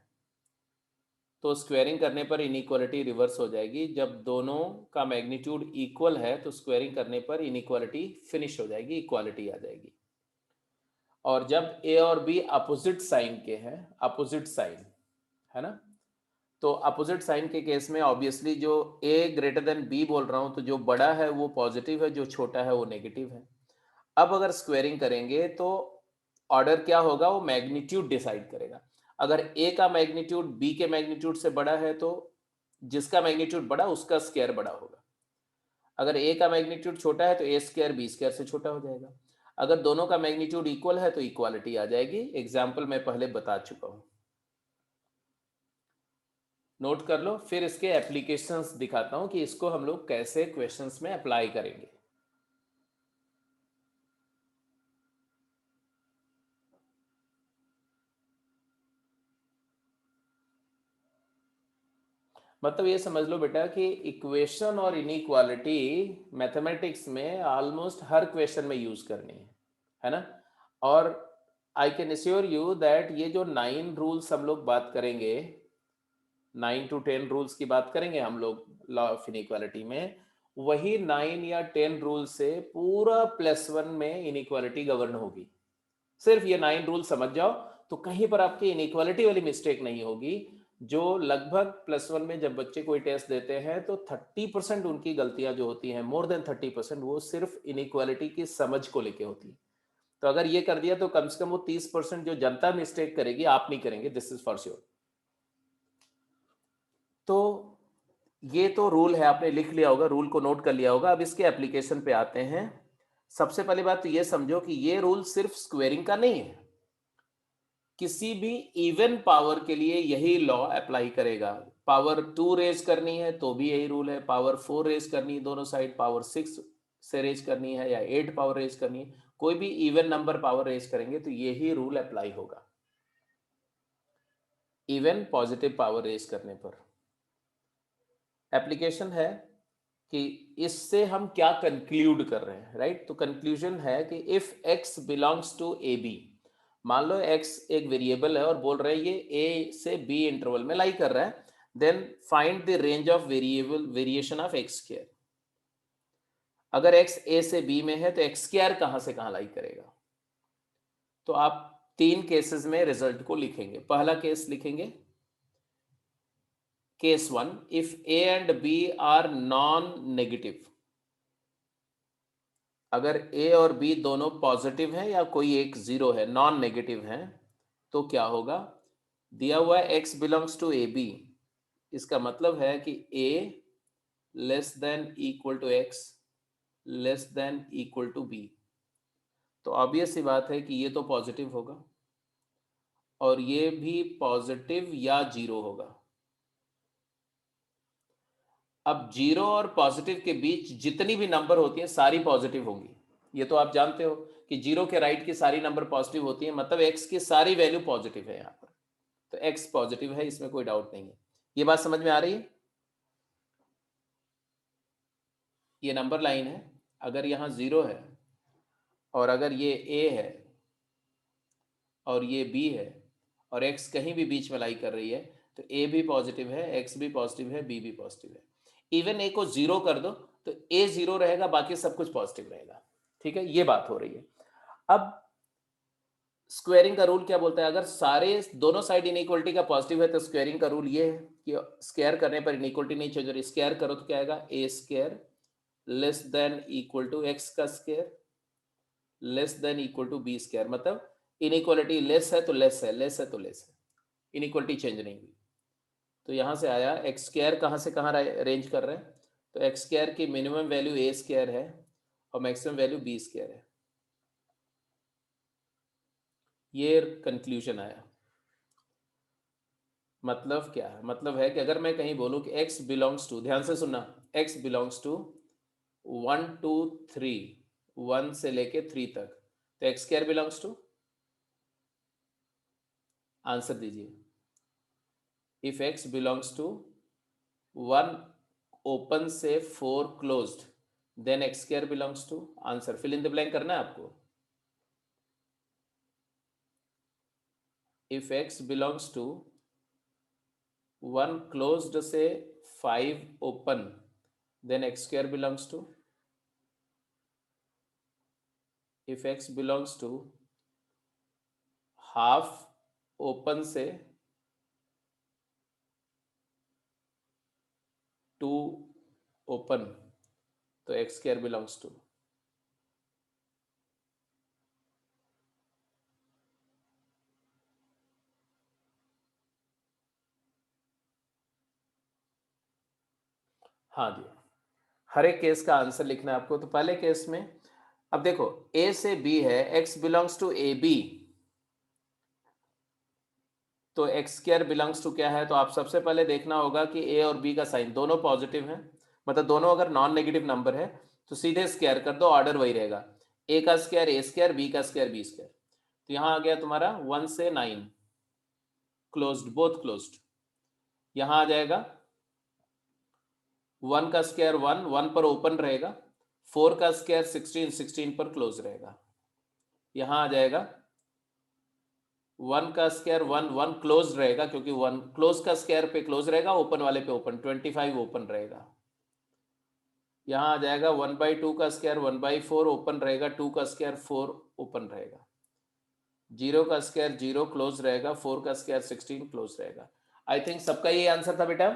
तो स्क्वायरिंग करने पर इनइक्वालिटी रिवर्स हो जाएगी। जब दोनों का मैग्नीट्यूड इक्वल है तो स्क्वायरिंग करने पर इनइक्वालिटी फिनिश हो जाएगी, इक्वालिटी आ जाएगी। और जब ए और बी अपोजिट साइन के हैं, अपोजिट साइन है ना, तो अपोजिट साइन के केस में ऑब्वियसली जो ए ग्रेटर देन बी बोल रहा हूं तो जो बड़ा है वो पॉजिटिव है, जो छोटा है वो नेगेटिव है। अब अगर स्क्वायरिंग करेंगे तो ऑर्डर क्या होगा, वो मैग्नीट्यूड डिसाइड करेगा। अगर ए का मैग्नीट्यूड बी के मैग्नीट्यूड से बड़ा है तो जिसका मैग्नीट्यूड बड़ा उसका स्क्वायर बड़ा होगा। अगर ए का मैग्नीट्यूड छोटा है तो ए स्क्वायर बी स्क्वायर से छोटा हो जाएगा। अगर दोनों का मैग्नीट्यूड इक्वल है तो इक्वालिटी आ जाएगी। एग्जाम्पल मैं पहले बता चुका हूं, नोट कर लो। फिर इसके एप्लीकेशंस दिखाता हूं कि इसको हम लोग कैसे क्वेश्चंस में अप्लाई करेंगे। मतलब ये समझ लो बेटा कि इक्वेशन और इनइक्वालिटी मैथमेटिक्स में ऑलमोस्ट हर क्वेश्चन में यूज करनी है ना। और I can assure you that ये जो 9 रूल्स हम लोग बात करेंगे, 9 to 10 रूल्स की बात करेंगे हम लोग लॉ ऑफ इनइक्वालिटी में, वही 9 या 10 रूल से पूरा +1 में इनइक्वालिटी गवर्न होगी। सिर्फ ये 9 रूल समझ जाओ तो कहीं पर आपकी इनइक्वालिटी वाली मिस्टेक नहीं होगी। जो लगभग +1 में जब बच्चे कोई टेस्ट देते हैं तो 30% उनकी गलतियां जो होती हैं, मोर देन 30%, वो सिर्फ इनइक्वालिटी की समझ को लेके होती है। तो अगर ये कर दिया तो कम से कम वो 30% जो जनता मिस्टेक करेगी आप नहीं करेंगे, दिस इज फॉर श्योर। तो ये तो रूल है, आपने लिख लिया होगा, रूल को नोट कर लिया होगा। अब इसके एप्लीकेशन पे आते हैं। सबसे पहली बात तो ये समझो कि ये रूल सिर्फ स्क्वेयरिंग का नहीं है, किसी भी इवन पावर के लिए यही लॉ अप्लाई करेगा। पावर 2 रेज करनी है तो भी यही रूल है, पावर 4 रेज करनी है दोनों साइड, पावर 6 से रेज करनी है या 8 पावर रेज करनी है, कोई भी इवन नंबर पावर रेज करेंगे तो यही रूल अप्लाई होगा इवन पॉजिटिव पावर रेज करने पर। एप्लीकेशन है कि इससे हम क्या कंक्लूड कर रहे हैं, राइट। तो कंक्लूजन है कि if x belongs to a b, मान लो x एक वेरिएबल है और बोल रहे हैं ये a से b इंटरवल में लाई कर रहा है, then find the range of variable variation of x square. अगर x a से b में है तो x स्क्वायर कहां से कहां लाई करेगा। तो आप 3 केसेस में रिजल्ट को लिखेंगे। पहला केस लिखेंगे, case 1, if a and b are non negative. अगर ए और बी दोनों पॉजिटिव हैं या कोई एक जीरो है, नॉन नेगेटिव है, तो क्या होगा, दिया हुआ है x belongs to a b, इसका मतलब है कि a less than equal to x less than equal to b। तो ऑब्वियस सी बात है कि ये तो पॉजिटिव होगा और ये भी पॉजिटिव या जीरो होगा। अब जीरो और पॉजिटिव के बीच जितनी भी नंबर होती है सारी पॉजिटिव होंगी, ये तो आप जानते हो कि जीरो के राइट की सारी नंबर पॉजिटिव होती है, मतलब x की सारी वैल्यू पॉजिटिव है यहाँ पर। तो x पॉजिटिव है, इसमें कोई डाउट नहीं है। ये बात समझ में आ रही है। ये नंबर लाइन है, अगर यहाँ जीरो है और अगर ये a है और ये b है और x कहीं भी बीच में लाई कर रही है तो a भी पॉजिटिव है, x भी पॉजिटिव है, b भी पॉजिटिव है। इवन a को जीरो कर दो तो a जीरो रहेगा, बाकी सब कुछ पॉजिटिव रहेगा। ठीक है, ये बात हो रही है। अब स्क्वायरिंग का रूल क्या बोलता है, अगर सारे दोनों साइड इनइक्वलिटी का पॉजिटिव है तो स्क्वायरिंग का रूल ये है कि स्क्वायर करने पर इनइक्वलिटी नहीं चेंज हो रही। स्क्वायर करो तो क्या आएगा, A square less than equal to X का square less than equal to B square. मतलब इनइक्वलिटी लेस है तो लेस है, लेस है तो लेस है, इनइक्वलिटी चेंज नहीं हुई। तो यहाँ से आया एक्स स्क्वायर कहाँ से कहाँ रेंज कर रहे हैं, तो एक्स स्क्वायर की मिनिमम वैल्यू ए स्क्वायर है और मैक्सिमम वैल्यू बी स्क्वायर है। ये कंक्लूजन आया। मतलब क्या है, मतलब है कि अगर मैं कहीं बोलूँ कि x बिलोंग्स टू, ध्यान से सुनना, x बिलोंग्स टू 1 2 3, 1 से लेके 3 तक, तो x square belongs to, answer दीजिए। If x belongs to 1 open से 4 closed, then x square belongs to, answer fill in the blank करना है आपको। If x belongs to 1 closed से 5 open, then x square belongs to. if x belongs to half open से 2 ओपन, तो एक्स स्क्वायर बिलोंग्स टू। हाँ दिया। हर एक केस का आंसर लिखना है आपको। तो पहले केस में अब देखो a से b है, x belongs to a b, तो एक्स स्क्वायर बिलोंग्स टू क्या है, तो आप सबसे पहले देखना होगा कि a और b का साइन दोनों पॉजिटिव है, मतलब दोनों अगर नॉन नेगेटिव नंबर है तो सीधे स्क्वायर कर दो, ऑर्डर वही रहेगा, a का स्क्वायर a स्क्वायर, b का स्क्वायर b स्क्वायर। तो यहाँ आ गया तुम्हारा 1 से 9 क्लोज्ड, बोथ क्लोज्ड। यहाँ आ जाएगा 1 का स्क्वायर 1, 1 पर ओपन रहेगा, 4 का स्क्वायर 16, 16 पर क्लोज रहेगा। यहाँ आ जाएगा 1 का स्क्वायर 1, 1 क्लोज रहेगा क्योंकि 1 क्लोज का स्क्वायर पे क्लोज रहेगा, ओपन वाले पे ओपन, 25 ओपन रहेगा। यहाँ आ जाएगा 1/2 का स्क्वायर 1/4 ओपन रहेगा, 2 का स्क्वायर 4 ओपन रहेगा, 0 का स्क्वायर 0 क्लोज रहेगा, 4 का स्क्वायर 16 क्लोज रहेगा। आई थिंक सबका ये आंसर था बेटा।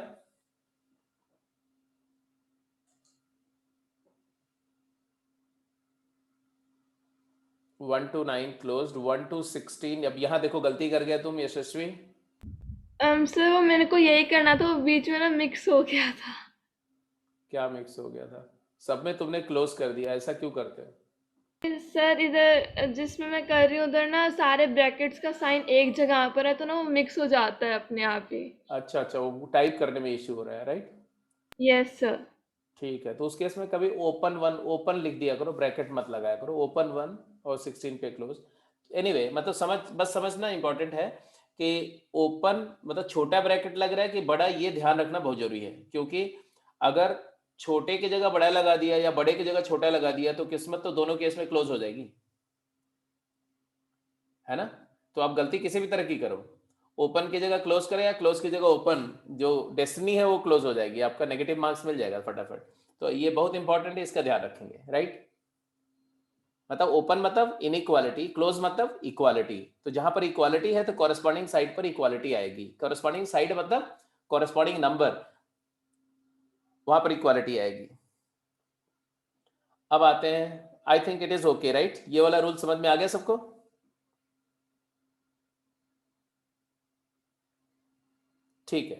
1 to 9 क्लोज्ड, 1 to 16। अब यहाँ देखो गलती कर गया तुम यशस्वी। सर वो मेरे को यही करना था, वो बीच में ना मिक्स हो गया था। क्या मिक्स हो गया था? सब में तुमने क्लोज कर दिया, ऐसा क्यों करते हो? सर इधर जिसमें मैं कर रही हूँ उधर ना सारे ब्रैकेट्स का साइन एक जगह पर है, तो ना वो मिक्स हो जाता है अपने आप ही। अच्छा अच्छा, वो टाइप करने में इश्यू हो रहा है, राइट? Yes sir. ठीक है, तो उस केस में कभी ओपन 1 ओपन लिख दिया करो, ब्रैकेट मत लगाया करो, ओपन 1 और 16 पे क्लोज। एनीवे मतलब बस समझना इंपॉर्टेंट है कि ओपन मतलब छोटा ब्रैकेट लग रहा है कि बड़ा, ये ध्यान रखना बहुत जरूरी है, क्योंकि अगर छोटे की जगह बड़ा लगा दिया या बड़े की जगह छोटा लगा दिया तो किस्मत तो दोनों केस में क्लोज हो जाएगी, है ना? तो आप गलती किसी भी तरह की करो, ओपन की जगह क्लोज करें या क्लोज की जगह ओपन, जो डेस्टिनी है वो क्लोज हो जाएगी, आपका नेगेटिव मार्क्स मिल जाएगा फटाफट। तो ये बहुत इंपॉर्टेंट है, इसका ध्यान रखेंगे, राइट? मतलब ओपन मतलब इनइक्वालिटी, क्लोज मतलब इक्वालिटी। तो जहां पर इक्वालिटी है तो कॉरेस्पॉन्डिंग साइड पर इक्वालिटी आएगी, कॉरेस्पॉन्डिंग साइड मतलब कॉरेस्पॉन्डिंग नंबर, वहां पर इक्वालिटी आएगी। अब आते हैं, I think it is okay, right? ये वाला रूल समझ में आ गया सबको? ठीक है,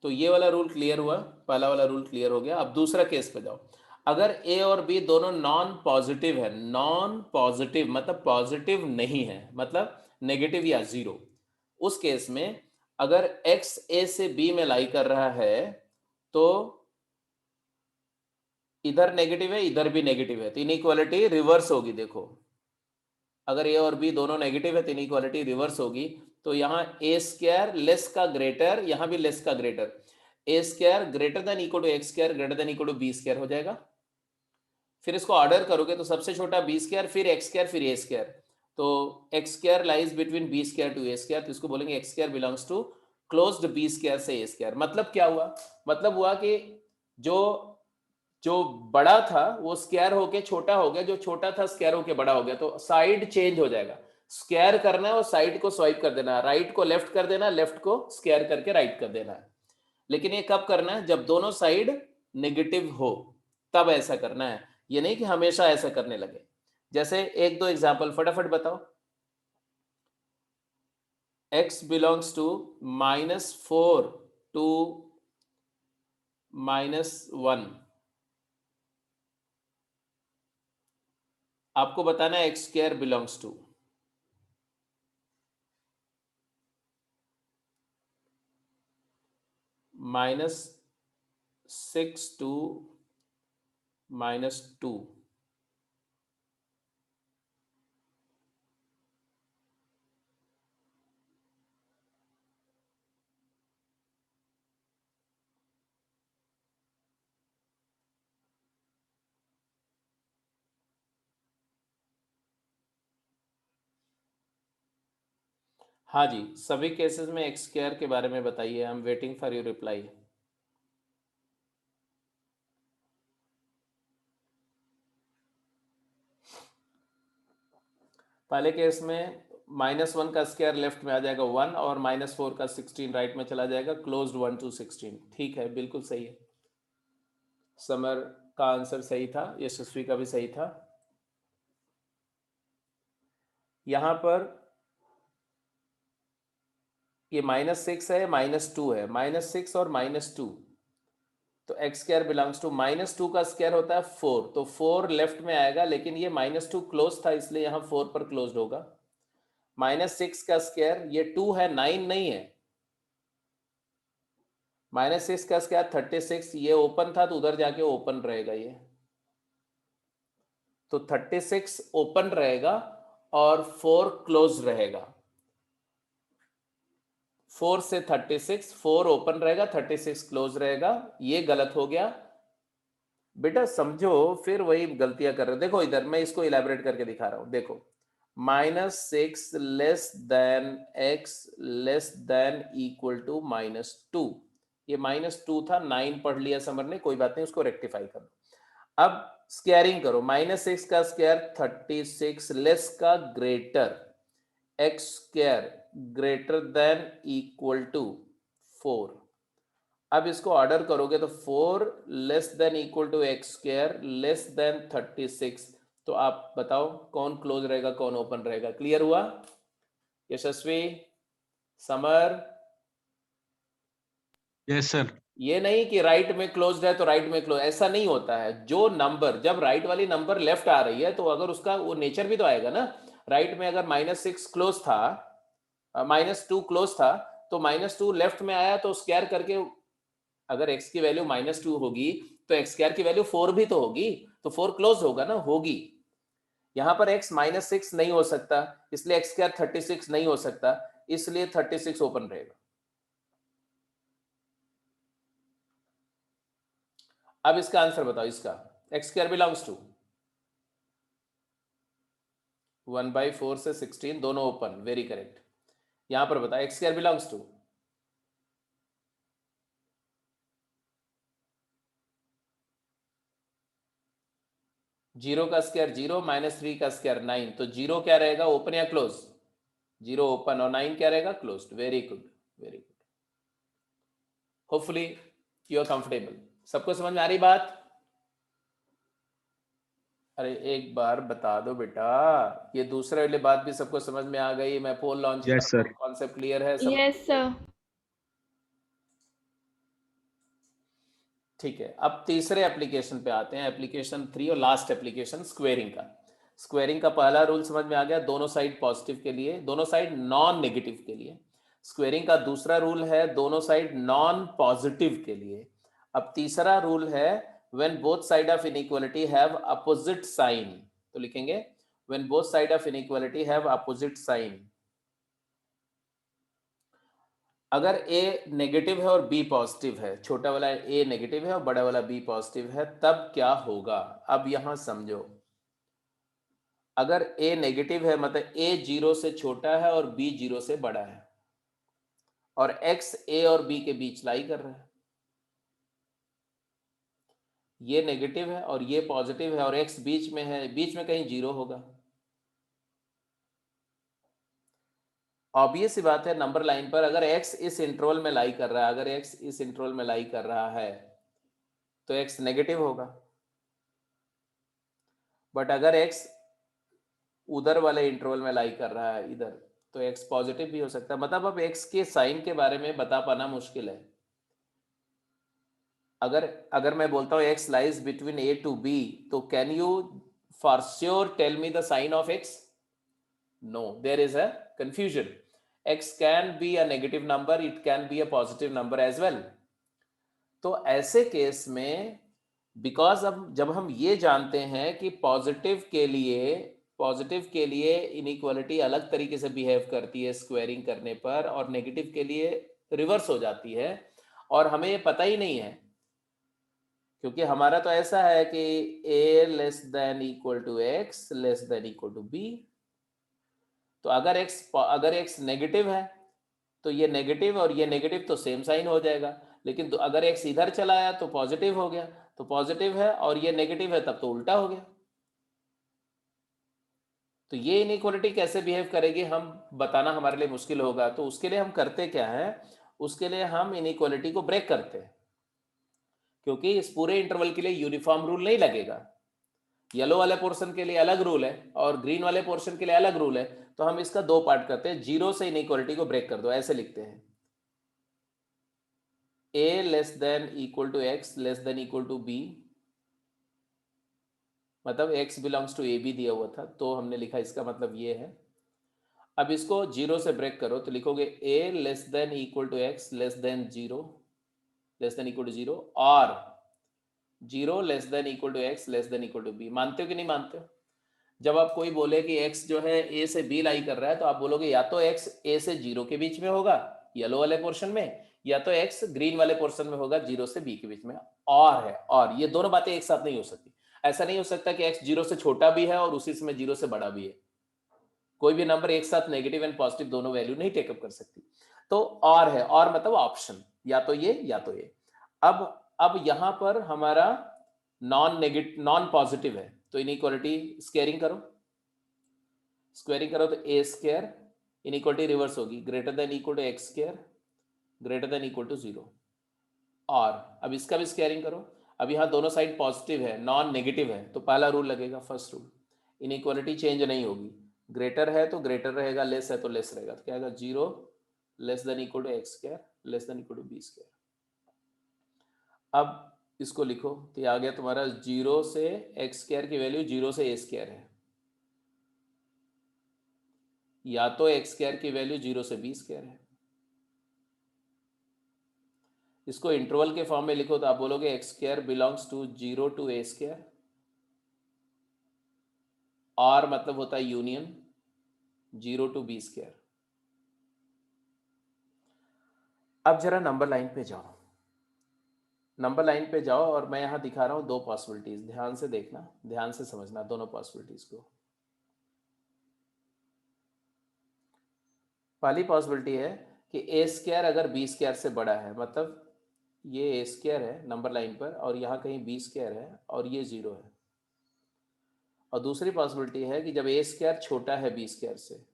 तो ये वाला रूल क्लियर हुआ, पहला वाला रूल क्लियर हो गया। अब दूसरा केस पे जाओ। अगर ए और बी दोनों नॉन पॉजिटिव है, नॉन पॉजिटिव मतलब पॉजिटिव नहीं है, मतलब नेगेटिव या जीरो, उस केस में अगर एक्स ए से बी में लाई कर रहा है तो इधर नेगेटिव है इधर भी नेगेटिव है, तो इनइक्वालिटी रिवर्स होगी। देखो अगर ए और बी दोनों नेगेटिव है तो इनइक्वालिटी रिवर्स होगी। तो यहाँ ए स्क्वायर लेस का ग्रेटर, यहाँ भी लेस का greater, a square greater than equal to x square greater than equal to B square हो जाएगा। फिर इसको ऑर्डर करोगे तो सबसे छोटा बी स्क्वायर, फिर एक्स स्क्वायर, फिर ए स्क्वायर, तो x square lies between b square to a square, तो इसको बोलेंगे x square belongs to closed b square से ए स्क्वायर। मतलब क्या हुआ? मतलब हुआ कि जो जो बड़ा था वो स्क्वायर होके छोटा हो गया, जो छोटा था स्क्वायर होके बड़ा हो गया, तो साइड चेंज हो जाएगा। स्क्वायर करना है और साइड को स्वाइप कर देना है, राइट को लेफ्ट कर देना है, लेफ्ट को स्क्वायर करके राइट कर देना है। लेकिन ये कब करना है? जब दोनों साइड नेगेटिव हो, तब ऐसा करना है, ये नहीं कि हमेशा ऐसा करने लगे। जैसे एक दो एग्जांपल फटाफट बताओ। x बिलोंग्स टू -4 टू -1, आपको बताना है x square belongs to -6 to -2। हाँ जी, सभी केसेस में एक्स स्क्वायर के बारे में बताइए। I am waiting for your reply. पहले केस में -1 का स्क्वायर लेफ्ट में आ जाएगा 1 और -4 का 16 राइट में चला जाएगा, क्लोज्ड 1 to 16। ठीक है, बिल्कुल सही है। समर का आंसर सही था, यशस्वी का भी सही था। यहां पर ये -6 है, -2 है, -6 और -2, तो एक्स स्क्वायर बिलोंग्स टू -2 का स्क्वायर होता है 4, तो 4 लेफ्ट में आएगा, लेकिन ये -2 क्लोज था इसलिए यहाँ 4 पर क्लोज होगा। -6 का स्क्वायर, ये 2 है, 9 नहीं है। -6 का स्क्वायर 36, ये ओपन था तो उधर जाके ओपन रहेगा ये, तो 36 ओपन रहेगा और 4 क्लोज रहेगा। 4 से 36, 4 ओपन रहेगा, 36 क्लोज रहेगा। ये गलत हो गया बेटा, समझो, फिर वही गलतियां कर रहे हो। देखो इधर मैं इसको इलेबोरेट करके दिखा रहा हूं, देखो -6 less than x less than equal to -2। ये -2 था, 9 पढ़ लिया समर ने, कोई बात नहीं, उसको रेक्टिफाई कर दो। अब स्क्वायरिंग करो, -6 का स्क्वायर 36 लेस का greater x square greater than equal to 4। अब इसको ऑर्डर करोगे तो 4 less than equal to x square less than 36। तो आप बताओ कौन क्लोज रहेगा कौन ओपन रहेगा। क्लियर हुआ यशस्वी, समर? Yes sir. ये नहीं कि राइट में क्लोज है तो राइट में क्लोज, ऐसा नहीं होता है। जो नंबर, जब राइट वाली नंबर लेफ्ट आ रही है तो अगर उसका वो नेचर भी तो आएगा ना। राइट में अगर -6 क्लोज था, -2 क्लोज था, तो -2 लेफ्ट में आया तो स्क्वायर करके, अगर x की वैल्यू -2 होगी तो x स्क्वायर की वैल्यू 4 भी तो होगी, तो 4 क्लोज होगा ना, होगी। यहां पर x -6 नहीं हो सकता, इसलिए x स्क्वायर 36 नहीं हो सकता, इसलिए 36 ओपन रहेगा। अब इसका आंसर बताओ, इसका x स्क्वायर बिलोंग्स टू 1/4 से 16 दोनों ओपन, वेरी करेक्ट। यहां पर बताओ x स्क्वायर बिलोंग्स टू 0 का स्क्वायर 0, -3 का स्क्वायर 9, तो 0 क्या रहेगा, ओपन या क्लोज? 0 ओपन और 9 क्या रहेगा, close. Very good, very good. Hopefully you are comfortable. सबको समझ में आ रही बात? अरे एक बार बता दो बेटा, ये दूसरे वाली बात भी सबको समझ में आ गई? मैं पोल लॉन्च यस करता सर। हूँ, कॉन्सेप्ट क्लियर है सब? Yes sir. ठीक है, अब तीसरे एप्लीकेशन पे आते हैं, एप्लीकेशन 3 और लास्ट एप्लीकेशन, स्क्वेयरिंग का। स्क्वेयरिंग का पहला रूल समझ में आ गया, दोनों साइड पॉजिटिव के लिए, दोनों साइड नॉन नेगेटिव के लिए। स्क्वेयरिंग का दूसरा रूल है दोनों साइड नॉन पॉजिटिव के लिए। अब तीसरा रूल है when both side of inequality have opposite sign, तो लिखेंगे when both side of inequality have opposite sign. अगर a नेगेटिव है और b पॉजिटिव है, छोटा वाला a नेगेटिव है और बड़ा वाला b पॉजिटिव है, तब क्या होगा? अब यहां समझो, अगर a नेगेटिव है मतलब a 0 से छोटा है और b 0 से बड़ा है, और x a और b के बीच लाई कर रहा है, ये नेगेटिव है और ये पॉजिटिव है और x बीच में है, बीच में कहीं 0 होगा। ऑब्वियस सी बात है, नंबर लाइन पर अगर x इस इंटरवल में लाई कर रहा है, अगर x इस इंटरवल में लाई कर रहा है तो x नेगेटिव होगा। बट अगर x उधर वाले इंटरवल में लाई कर रहा है इधर, तो x पॉजिटिव भी हो सकता है। मतलब अब x के साइन के बारे में बता पाना मुश्किल है। अगर मैं बोलता हूँ x lies between a to b, तो can you for sure tell me the sign of x? No, there is a confusion. X can be a negative number, it can be a positive number as well. तो ऐसे केस में बिकॉज अब जब हम ये जानते हैं कि पॉजिटिव के लिए इनइक्वालिटी अलग तरीके से बिहेव करती है स्क्वायरिंग करने पर, और नेगेटिव के लिए रिवर्स हो जाती है, और हमें ये पता ही नहीं है, क्योंकि हमारा तो ऐसा है कि a less than equal to x less than equal to b. तो अगर x नेगेटिव है तो ये नेगेटिव और ये नेगेटिव तो सेम साइन हो जाएगा, लेकिन अगर x इधर चला आया तो पॉजिटिव हो गया, तो पॉजिटिव है और ये नेगेटिव है तब तो उल्टा हो गया। तो ये इनइक्वालिटी कैसे बिहेव करेगी हम बताना हमारे लिए मुश्किल होगा। तो उसके लिए हम करते क्या है, उसके लिए हम इनइक्वालिटी को ब्रेक करते हैं, क्योंकि इस पूरे इंटरवल के लिए यूनिफॉर्म रूल नहीं लगेगा। येलो वाले पोर्शन के लिए अलग रूल है और ग्रीन वाले पोर्शन के लिए अलग रूल है। तो हम इसका दो पार्ट करते हैं, जीरो से इनइक्वालिटी को ब्रेक कर दो। ऐसे लिखते हैं a less than equal to x less than equal to b, मतलब x belongs to a b दिया हुआ था तो हमने लिखा, इसका मतलब ये है। अब इसको जीरो से ब्रेक करो तो लिखोगे a less than equal to x less than zero less than equal to zero, और zero less than equal to x less than equal to b. मानते हो कि नहीं मानते हो? जब आप कोई बोले कि x जो है a से b लाई कर रहा है, तो आप बोलोगे या तो x a से जीरो के बीच में होगा येलो वाले पोर्शन में, या तो x ग्रीन वाले पोर्शन में होगा जीरो से b के बीच में। और है, और ये दोनों बातें एक साथ नहीं हो सकती। ऐसा नहीं हो सकता कि x जीरो से छोटा भी है और उसी समय जीरो से बड़ा भी है। कोई भी नंबर एक साथ नेगेटिव एंड पॉजिटिव दोनों वैल्यू नहीं टेकअप कर सकती। तो और है, और मतलब ऑप्शन, या तो ये या तो ये। अब यहां पर हमारा नॉन पॉजिटिव है, तो इनइक्वालिटी स्क्वायरिंग करो तो ए स्क्वायर, इनइक्वालिटी रिवर्स होगी, greater than equal to x square greater than equal to zero. और अब इसका भी स्क्वायरिंग करो। अब यहाँ दोनों साइड पॉजिटिव है, नॉन नेगेटिव है, तो पहला रूल लगेगा, फर्स्ट रूल, इनइक्वालिटी चेंज नहीं होगी। ग्रेटर है तो ग्रेटर रहेगा, लेस है तो लेस रहेगा। तो क्या आएगा, zero less than equal to x square less than equal to B square. अब इसको लिखो तो ये आ गया तुम्हारा, जीरो से एक्स स्क्वायर की वैल्यू जीरो से ए स्क्वायर है, या तो एक्स स्क्वायर की वैल्यू जीरो से बी स्क्वायर है। इसको इंटरवल के फॉर्म में लिखो तो आप बोलोगे x square belongs to zero to a square, और मतलब होता है union zero to B square. अब जरा नंबर लाइन पे जाओ, नंबर लाइन पे जाओ, और मैं यहां दिखा रहा हूं दो पॉसिबिलिटीज, ध्यान से देखना, ध्यान से समझना दोनों पॉसिबिलिटीज को। पहली पॉसिबिलिटी है कि ए स्क्वायर अगर बी स्क्वायर से बड़ा है, मतलब ये ए स्क्वायर है नंबर लाइन पर और यहाँ कहीं बी स्क्वायर है और ये जीरो है। और दूसरी पॉसिबिलिटी है कि जब ए स्क्वायर छोटा है बी स्क्वायर से।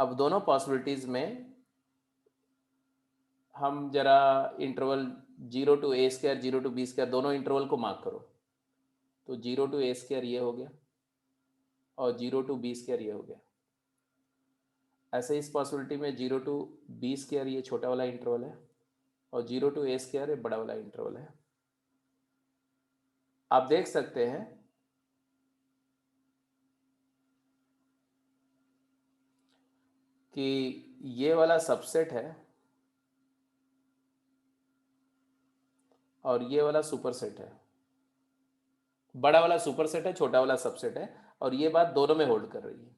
अब दोनों पॉसिबिलिटीज में हम जरा interval zero to a square zero to B square दोनों इंटरवल को मार्क करो। तो जीरो टू ए स्क्वायर ये हो गया और जीरो टू बी स्क्वायर ये हो गया। ऐसे इस पॉसिबिलिटी में जीरो टू बी स्क्वायर ये छोटा वाला इंटरवल है और जीरो टू ए स्क्वायर ये बड़ा वाला इंटरवल है। आप देख सकते हैं कि ये वाला सबसेट है और ये वाला सुपरसेट है। बड़ा वाला सुपरसेट है, छोटा वाला सबसेट है, और ये बात दोनों में होल्ड कर रही है।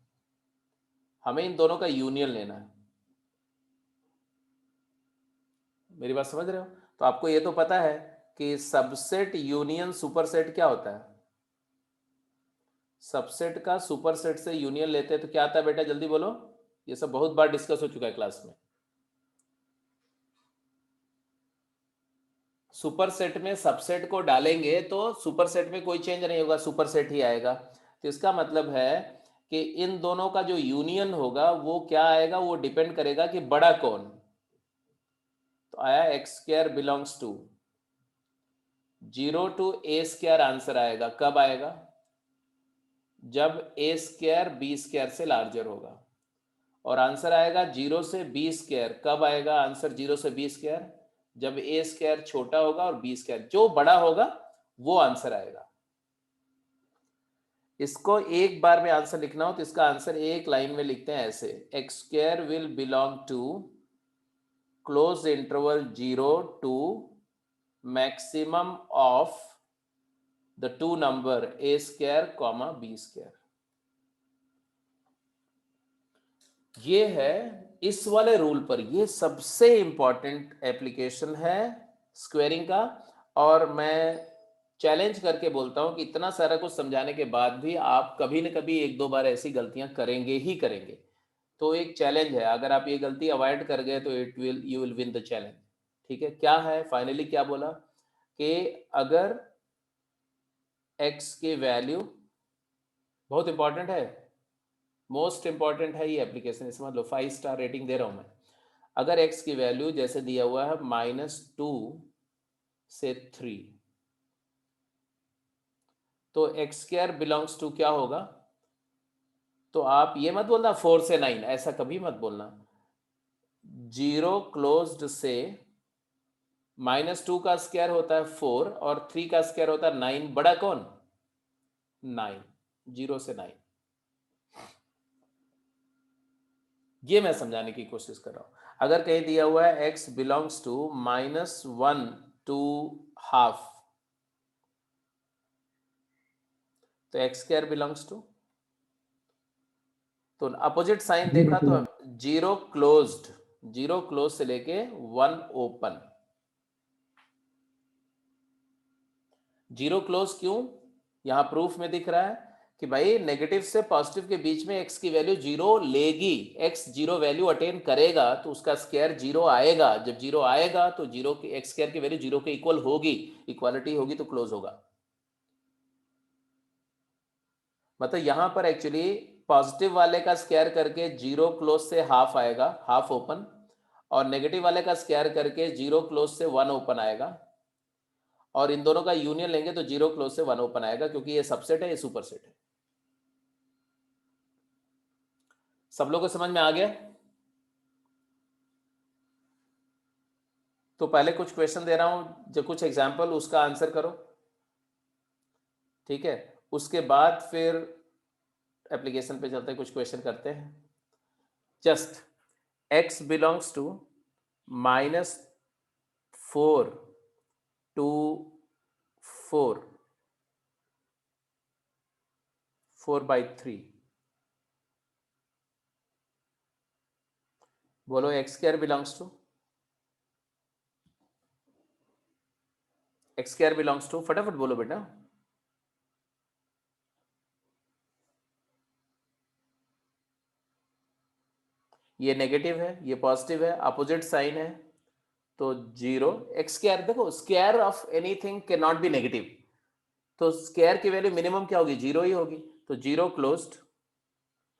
हमें इन दोनों का यूनियन लेना है। मेरी बात समझ रहे हो? तो आपको ये तो पता है कि सबसेट यूनियन सुपरसेट क्या होता है। सबसेट का सुपरसेट से यूनियन लेते हैं तो क्या आता है बेटा, जल्दी बोलो। ये सब बहुत बार डिस्कस हो चुका है क्लास में। सुपरसेट में सबसेट को डालेंगे तो सुपरसेट में कोई चेंज नहीं होगा, सुपरसेट ही आएगा। तो इसका मतलब है कि इन दोनों का जो यूनियन होगा वो क्या आएगा, वो डिपेंड करेगा कि बड़ा कौन। तो आया x square belongs to zero to a square, answer आएगा कब आएगा, जब ए स्क्वायर बी स्क्वायर से लार्जर होगा। और आंसर आएगा 0 से बी स्क्वायर। कब आएगा आंसर 0 से बी स्क्वायर? जब ए स्क्वायर छोटा होगा और बी स्क्वायर जो बड़ा होगा वो आंसर आएगा। इसको एक बार में आंसर लिखना हो तो इसका आंसर एक लाइन में लिखते हैं ऐसे, x square will belong to close interval 0 to maximum of the two number a square comma b square. ये है इस वाले रूल पर, ये सबसे इंपॉर्टेंट एप्लीकेशन है स्क्वेयरिंग का। और मैं चैलेंज करके बोलता हूं कि इतना सारा कुछ समझाने के बाद भी आप कभी न कभी एक दो बार ऐसी गलतियां करेंगे ही करेंगे। तो एक चैलेंज है, अगर आप ये गलती अवॉइड कर गए तो you will win the challenge. ठीक है, क्या है फाइनली क्या बोला कि अगर x की वैल्यू, बहुत इंपॉर्टेंट है, मोस्ट इंपॉर्टेंट है ये एप्लीकेशन, समझ लो, 5 स्टार रेटिंग दे रहा हूं मैं। अगर x की वैल्यू जैसे दिया हुआ है -2 से 3, तो एक्स स्क्वायर बिलोंग्स टू क्या होगा? तो आप ये मत बोलना 4 से 9, ऐसा कभी मत बोलना। 0 क्लोज्ड से -2 का स्क्वायर होता है 4 और 3 का स्क्वायर होता है 9, बड़ा कौन? 9। 0 से 9, ये मैं समझाने की कोशिश कर रहा हूं। अगर कहीं दिया हुआ है x belongs to -1 to half, तो एक्स स्क्वायर बिलोंग्स टू, तो अपोजिट साइन देखा तो 0 क्लोज्ड, 0 क्लोज से लेके 1 ओपन। 0 क्लोज क्यों? यहां प्रूफ में दिख रहा है कि भाई नेगेटिव से पॉजिटिव के बीच में x की वैल्यू 0 लेगी, x 0 वैल्यू अटेन करेगा तो उसका स्क्वायर 0 आएगा। जब 0 आएगा तो 0 की x स्क्वायर की वैल्यू 0 के इक्वल होगी, इक्वालिटी होगी तो क्लोज होगा। मतलब यहां पर एक्चुअली पॉजिटिव वाले का स्क्वायर करके 0 क्लोज से हाफ आएगा, हाफ ओपन, और नेगेटिव वाले का स्क्वायर करके 0 क्लोज से 1 ओपन आएगा, और इन दोनों का यूनियन लेंगे तो 0 क्लोज से 1 ओपन आएगा, क्योंकि ये सबसेट है, ये सुपरसेट है। सब लोगों को समझ में आ गया? तो पहले कुछ क्वेश्चन दे रहा हूं, जो कुछ एग्जाम्पल, उसका आंसर करो, ठीक है? उसके बाद फिर एप्लीकेशन पे चलते हैं, कुछ क्वेश्चन करते हैं। Just x belongs to -4 to 4, 4/3। बोलो x square belongs to, x square belongs to, फटाफट बोलो बेटा। ये नेगेटिव है, ये पॉजिटिव है, अपोजिट साइन है, तो 0। एक्स स्क्वायर देखो, square of anything can not be negative, तो स्क्वायर की वैल्यू मिनिमम क्या होगी? 0 ही होगी। तो 0 क्लोज्ड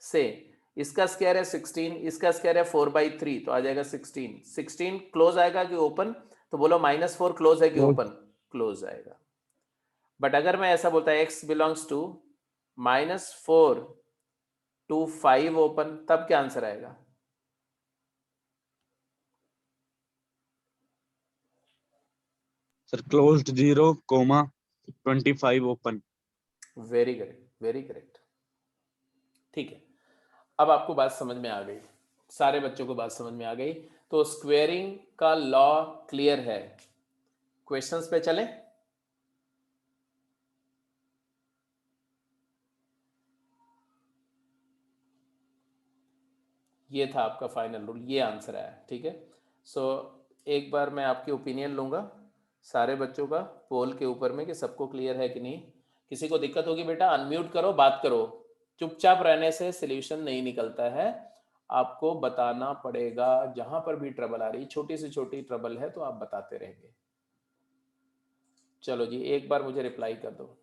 से, इसका स्क्वायर है 16, इसका स्क्वायर है 4/3, तो आ जाएगा 16। 16 क्लोज आएगा कि ओपन? तो बोलो -4 क्लोज है कि ओपन? क्लोज आएगा। बट अगर मैं ऐसा बोलता है x belongs to -4 to 5 open, तब क्या आंसर आएगा? Sir closed 0, 25 open. Very correct, very correct. ठीक है, अब आपको बात समझ में आ गई, सारे बच्चों को बात समझ में आ गई। तो स्क्वेयरिंग का लॉ क्लियर है। क्वेश्चंस पे चलें। ये था आपका फाइनल रूल, ये आंसर आया, ठीक है। सो एक बार मैं आपकी ओपिनियन लूंगा सारे बच्चों का पोल के ऊपर में कि सबको क्लियर है कि नहीं। किसी को दिक्कत होगी बेटा अनम्यूट करो, बात करो। चुपचाप रहने से सॉल्यूशन नहीं निकलता है, आपको बताना पड़ेगा। जहां पर भी ट्रबल आ रही, छोटी से छोटी ट्रबल है तो आप बताते रहेंगे। चलो जी, एक बार मुझे रिप्लाई कर दो।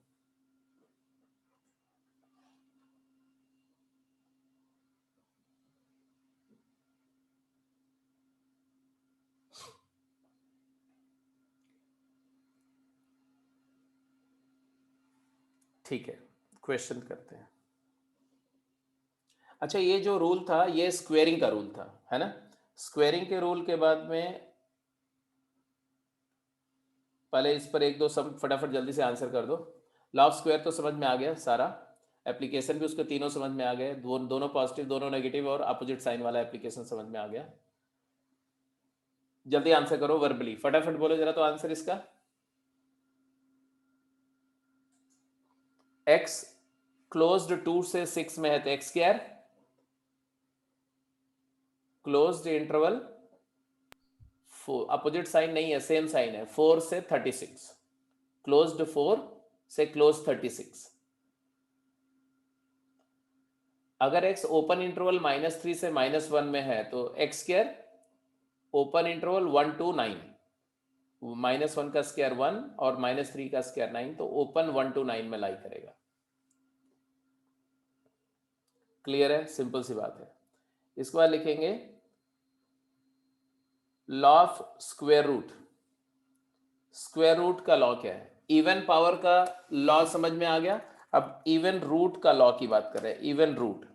ठीक है, क्वेश्चन करते हैं। अच्छा, ये जो रूल था ये स्क्वेयरिंग का रूल था, है ना। स्क्वेयरिंग के रूल के बाद में पहले इस पर एक दो सब फटाफट जल्दी से आंसर कर दो। लॉ ऑफ स्क्वायर तो समझ में आ गया सारा, एप्लीकेशन भी उसके तीनों समझ में आ गए, दोनों पॉजिटिव दोनों नेगेटिव और अपोजिट साइन वाला एप्लीकेशन समझ में आ गया। जल्दी आंसर करो वर्बली, फटाफट बोलो जरा तो आंसर इसका। x क्लोज्ड 2 से 6 में है तो x square, closed interval opposite sign नहीं है, सेम साइन है, 4 से 36, क्लोज्ड 4 से क्लोज 36। अगर x ओपन इंटरवल -3 से -1 में है तो x square open interval 1 to 9, -1 का स्क्वायर 1 और -3 का स्क्वायर 9, तो ओपन 1 to 9 में लाई करेगा। क्लियर है, सिंपल सी बात है। इसके बाद लिखेंगे law of square root. Square root का लॉ क्या है? इवन पावर का लॉ समझ में आ गया, अब इवन रूट का लॉ की बात कर रहे हैं। इवन रूट,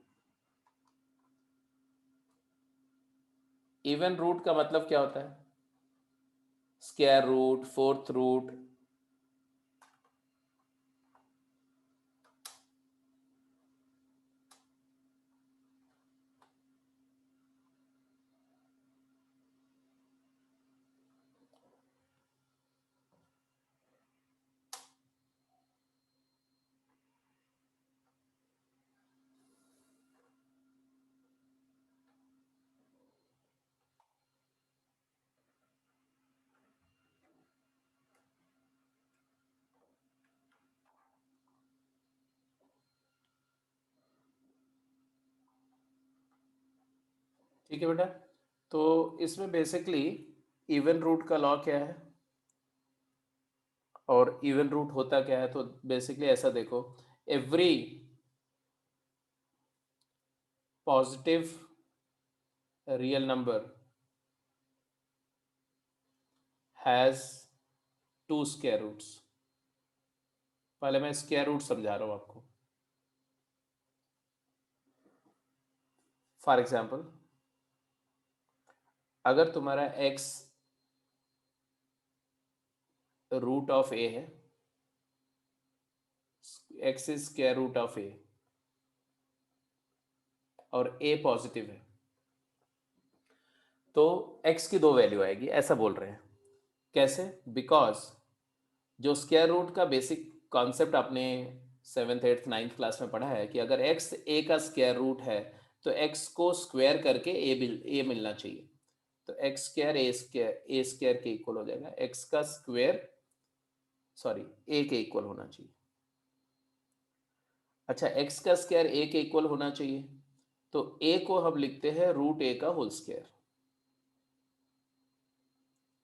इवन रूट का मतलब क्या होता है? स्क्वायर रूट, फोर्थ रूट, ठीक है बेटा। तो इसमें बेसिकली इवन रूट का लॉ क्या है और इवन रूट होता क्या है? तो बेसिकली ऐसा देखो, every positive real number has 2 square roots. पहले मैं स्क्वायर रूट समझा रहा हूं आपको। फॉर एग्जाम्पल, अगर तुम्हारा x रूट ऑफ a है, x is square root of a और a पॉजिटिव है, तो x की 2 वैल्यू आएगी, ऐसा बोल रहे हैं। कैसे? बिकॉज जो स्क्वायर रूट का बेसिक कॉन्सेप्ट आपने 7th 8th 9th क्लास में पढ़ा है कि अगर x a का स्क्वायर रूट है तो x को स्क्वायर करके a मिलना चाहिए, तो x स्क्वायर a स्क्वायर के इक्वल हो जाएगा। x का स्क्वायर सॉरी a के इक्वल होना चाहिए। अच्छा, x का स्क्वायर a के इक्वल होना चाहिए, तो a को हम लिखते हैं रूट a का होल स्क्वायर।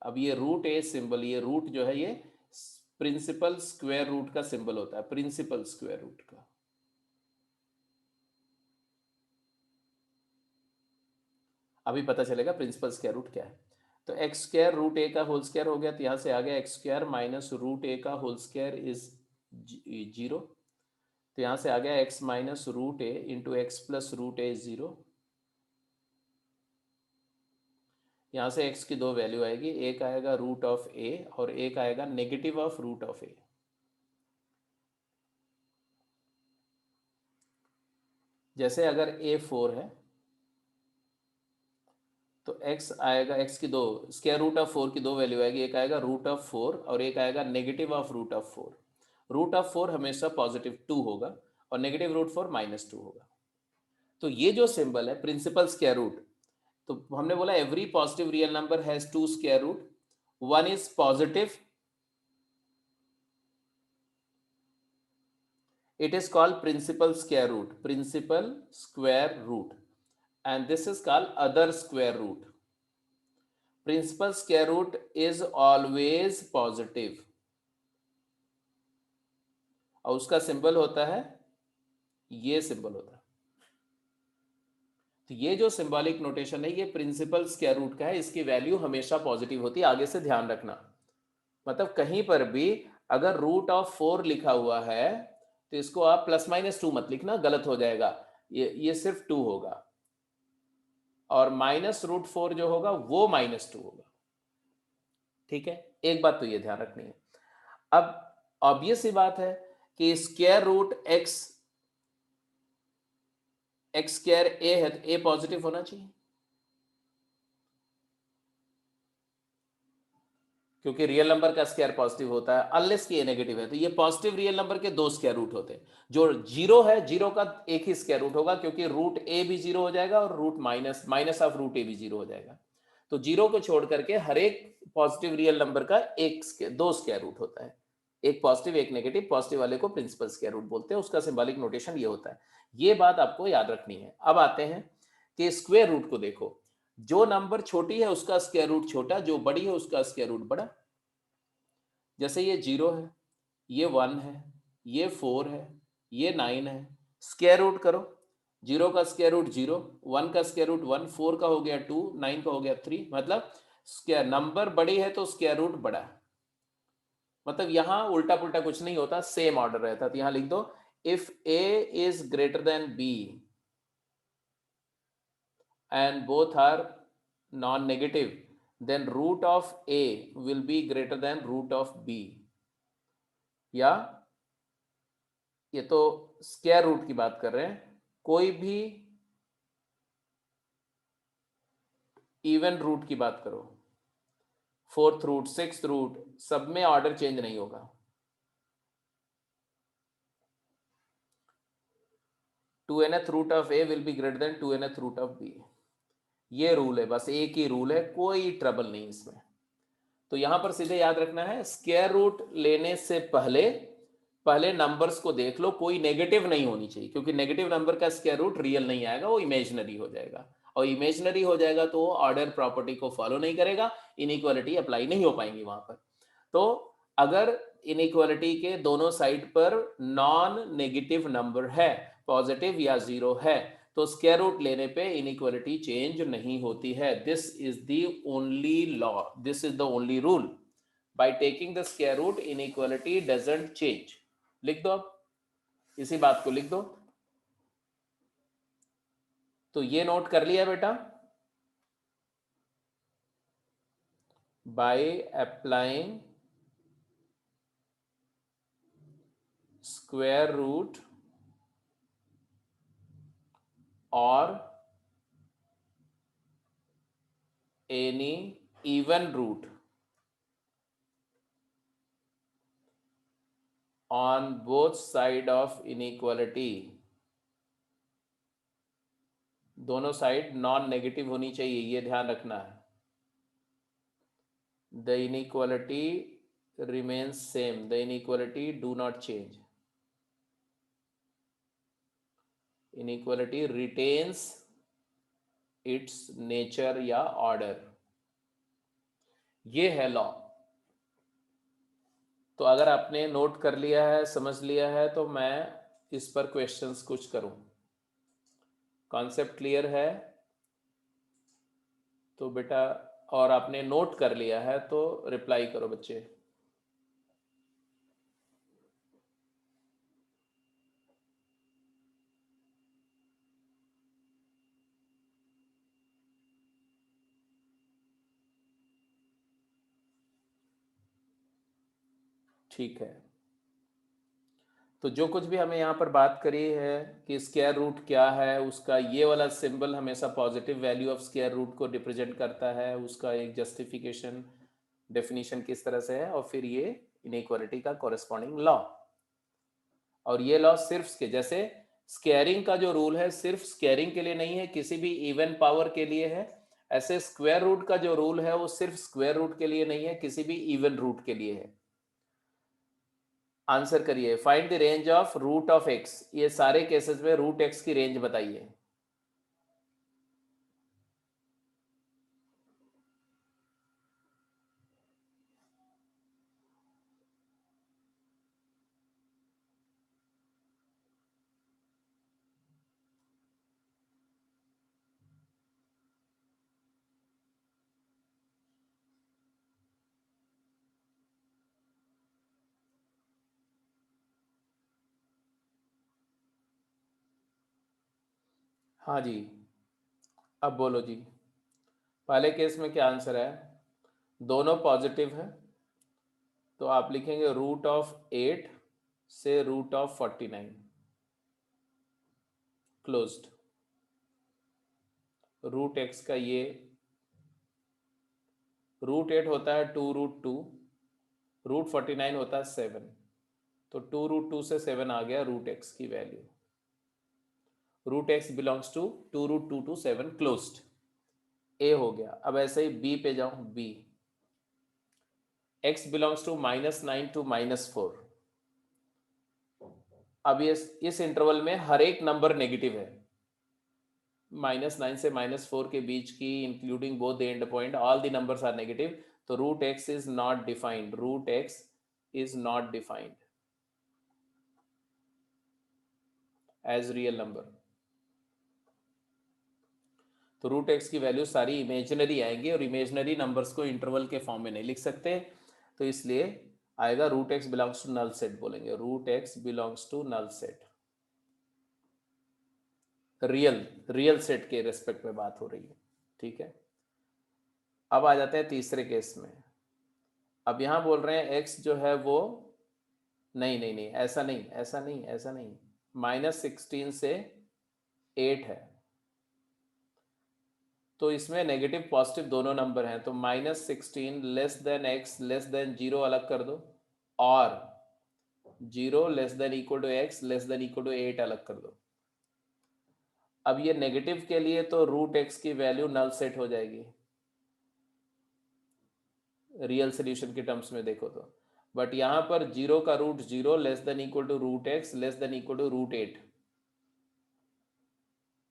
अब ये रूट a सिंबल, ये रूट जो है ये प्रिंसिपल स्क्वायर रूट का सिंबल होता है, प्रिंसिपल स्क्वायर रूट का। अभी पता चलेगा प्रिंसिपल स्क्वायर रूट क्या है। तो एक्स स्क्वायर रूट ए का होल स्क्वायर हो गया, तो यहां से आ गया एक्स स्क्वायर माइनस रूट ए का होल स्क्वायर इज 0। तो यहां से आ गया एक्स माइनस रूट ए इंटू एक्स प्लस रूट ए 0। यहां से एक्स की 2 वैल्यू आएगी, एक आएगा रूट ऑफ ए और एक आएगा नेगेटिव ऑफ रूट ऑफ ए। जैसे अगर ए 4 है तो x आएगा, x की 2 स्क्वायर रूट ऑफ 4 की 2 वैल्यू आएगी, एक आएगा रूट ऑफ 4 और एक आएगा negative of root of 4। Root of 4 हमेशा पॉजिटिव 2 होगा और नेगेटिव रूट 4 -2 होगा। तो ये जो सिंबल है प्रिंसिपल स्क्वायर रूट, तो हमने बोला every positive real number has 2 square root, one is positive, it is called principal square root, principal square root, and this is called other square root. Principal square root is always positive और उसका सिंबल होता है ये सिंबल होता है। तो ये जो सिंबॉलिक नोटेशन है ये प्रिंसिपल स्क्वायर रूट का है, इसकी वैल्यू हमेशा पॉजिटिव होती है, आगे से ध्यान रखना। मतलब कहीं पर भी अगर रूट ऑफ 4 लिखा हुआ है तो इसको आप +-2 मत लिखना, गलत हो जाएगा। ये सिर्फ 2 होगा, और -√4 जो होगा वो -2 होगा। ठीक है, एक बात तो ये ध्यान रखनी है। अब ऑब्वियस सी बात है कि स्क्वायर रूट एक्स स्क्वायर ए है तो ए पॉजिटिव होना चाहिए, क्योंकि रियल नंबर का स्क्वायर पॉजिटिव होता है, अनलेस कि ए नेगेटिव है। तो ये पॉजिटिव रियल नंबर के 2 स्क्वायर रूट होते हैं। जो जीरो है, जीरो का एक ही स्क्वायर रूट होगा, क्योंकि रूट ए भी जीरो हो जाएगा और रूट माइनस ऑफ रूट ए भी जीरो हो जाएगा। तो जीरो को छोड़ करके हर एक पॉजिटिव रियल नंबर का दो स्क्वायर रूट होता है, एक पॉजिटिव एक नेगेटिव। पॉजिटिव वाले को प्रिंसिपल स्क्वायर रूट बोलते हैं, उसका सिंबॉलिक नोटेशन ये होता है। ये बात आपको याद रखनी है। अब आते हैं कि स्क्वायर रूट को देखो, जो नंबर छोटी है उसका स्क्वायर रूट छोटा, जो बड़ी है उसका स्क्वायर रूट बड़ा। जैसे ये 0 है, ये 1 है, ये 4 है, ये 9 है। स्क्वायर रूट करो, 0 का स्क्वायर रूट 0, 1 का स्क्वायर रूट 1, 4 का हो गया 2, 9 का हो गया 3। मतलब स्क्वायर नंबर बड़ी है तो स्क्वायर रूट बड़ा है। मतलब यहां उल्टा पुल्टा कुछ नहीं होता, सेम ऑर्डर रहता। तो यहां लिख दो, if a is greater than b and both are non-negative, then root of a will be greater than root of b। या ये तो स्क्वायर रूट की बात कर रहे हैं, कोई भी इवन रूट की बात करो, 4th रूट 6th रूट, सब में ऑर्डर चेंज नहीं होगा। 2nth root of a will be greater than 2nth root of b। ये रूल है, बस एक ही रूल है, कोई ट्रबल नहीं इसमें। तो यहां पर सीधे याद रखना है, स्क्वायर रूट लेने से पहले पहले नंबर्स को देख लो, कोई नेगेटिव नहीं होनी चाहिए, क्योंकि नेगेटिव नंबर का स्क्वायर रूट रियल नहीं आएगा, वो इमेजिनरी हो जाएगा। और इमेजिनरी हो जाएगा तो ऑर्डर प्रॉपर्टी को फॉलो नहीं करेगा, इनइक्वालिटी अप्लाई नहीं हो पाएंगी वहां पर। तो अगर इनइक्वालिटी के दोनों साइड पर नॉन नेगेटिव नंबर है, पॉजिटिव या जीरो है, तो स्क्वायर रूट लेने पे इनइक्वालिटी चेंज नहीं होती है। This is the only law, this is the only rule. By taking the square root inequality doesn't change. लिख दो, अब इसी बात को लिख दो। तो ये नोट कर लिया बेटा, बाय अप्लाइंग स्क्वायर रूट और any even root on both side of inequality, दोनों साइड नॉन नेगेटिव होनी चाहिए, ये ध्यान रखना है। the inequality remains same, the inequality do not change, inequality retains its nature या order। ये है लॉ। तो अगर आपने नोट कर लिया है, समझ लिया है, तो मैं इस पर क्वेश्चंस कुछ करूं। कॉन्सेप्ट क्लियर है तो बेटा, और आपने नोट कर लिया है तो रिप्लाई करो बच्चे। ठीक है, तो जो कुछ भी हमें यहाँ पर बात करी है कि स्क्वायर रूट क्या है, उसका ये वाला सिंबल हमेशा positive value of square root को रिप्रेजेंट करता है, उसका एक जस्टिफिकेशन डेफिनेशन किस तरह से है, और फिर ये इनइक्वालिटी का कॉरेस्पॉन्डिंग लॉ। और ये लॉ सिर्फ के जैसे स्क्वायरिंग का जो रूल है सिर्फ स्क्वायरिंग के लिए नहीं है, किसी भी इवन पावर के लिए है। ऐसे स्क्वायर रूट का जो रूल है वो सिर्फ स्क्वायर रूट के लिए नहीं है, किसी भी इवन रूट के लिए है। आंसर करिए, find the range of root of x. ये सारे केसेस में रूट एक्स की रेंज बताइए। हाँ जी, अब बोलो जी, पहले केस में क्या आंसर है? दोनों पॉजिटिव है, तो आप लिखेंगे रूट ऑफ 8 से root of 49 closed. Root x का ये रूट 8 होता है 2√2, रूट 49 होता है 7, तो 2√2 से 7 आ गया रूट एक्स की value. Root x belongs to 2√2 to 7 closed. A हो गया। अब ऐसे ही बी पे जाऊं, b x belongs to -9 to -4। अब ये इस इंटरवल में हर एक नंबर नेगेटिव है, -9 से -4 के बीच की, including both the end point, all the numbers are negative, तो root x is not defined, root x is not defined as real number. तो रूट एक्स की वैल्यू सारी इमेजिनरी आएंगी, और इमेजिनरी नंबर्स को इंटरवल के फॉर्म में नहीं लिख सकते, तो इसलिए आएगा root x belongs to null set, बोलेंगे root x belongs to null set. Real set के रेस्पेक्ट में बात हो रही है, ठीक है। अब आ जाते हैं तीसरे केस में। अब यहां बोल रहे हैं x जो है वो नहीं नहीं नहीं ऐसा नहीं ऐसा नहीं ऐसा नहीं, -16 से 8 है, तो इसमें नेगेटिव पॉजिटिव दोनों नंबर हैं, तो -16 less than x less than 0 अलग कर दो, और 0 less than equal to x less than equal to 8 अलग कर दो। अब ये नेगेटिव के लिए तो रूट एक्स की वैल्यू नल सेट हो जाएगी रियल सोल्यूशन के टर्म्स में देखो तो, बट यहां पर 0 का root 0 less than equal to root x less than equal to root 8,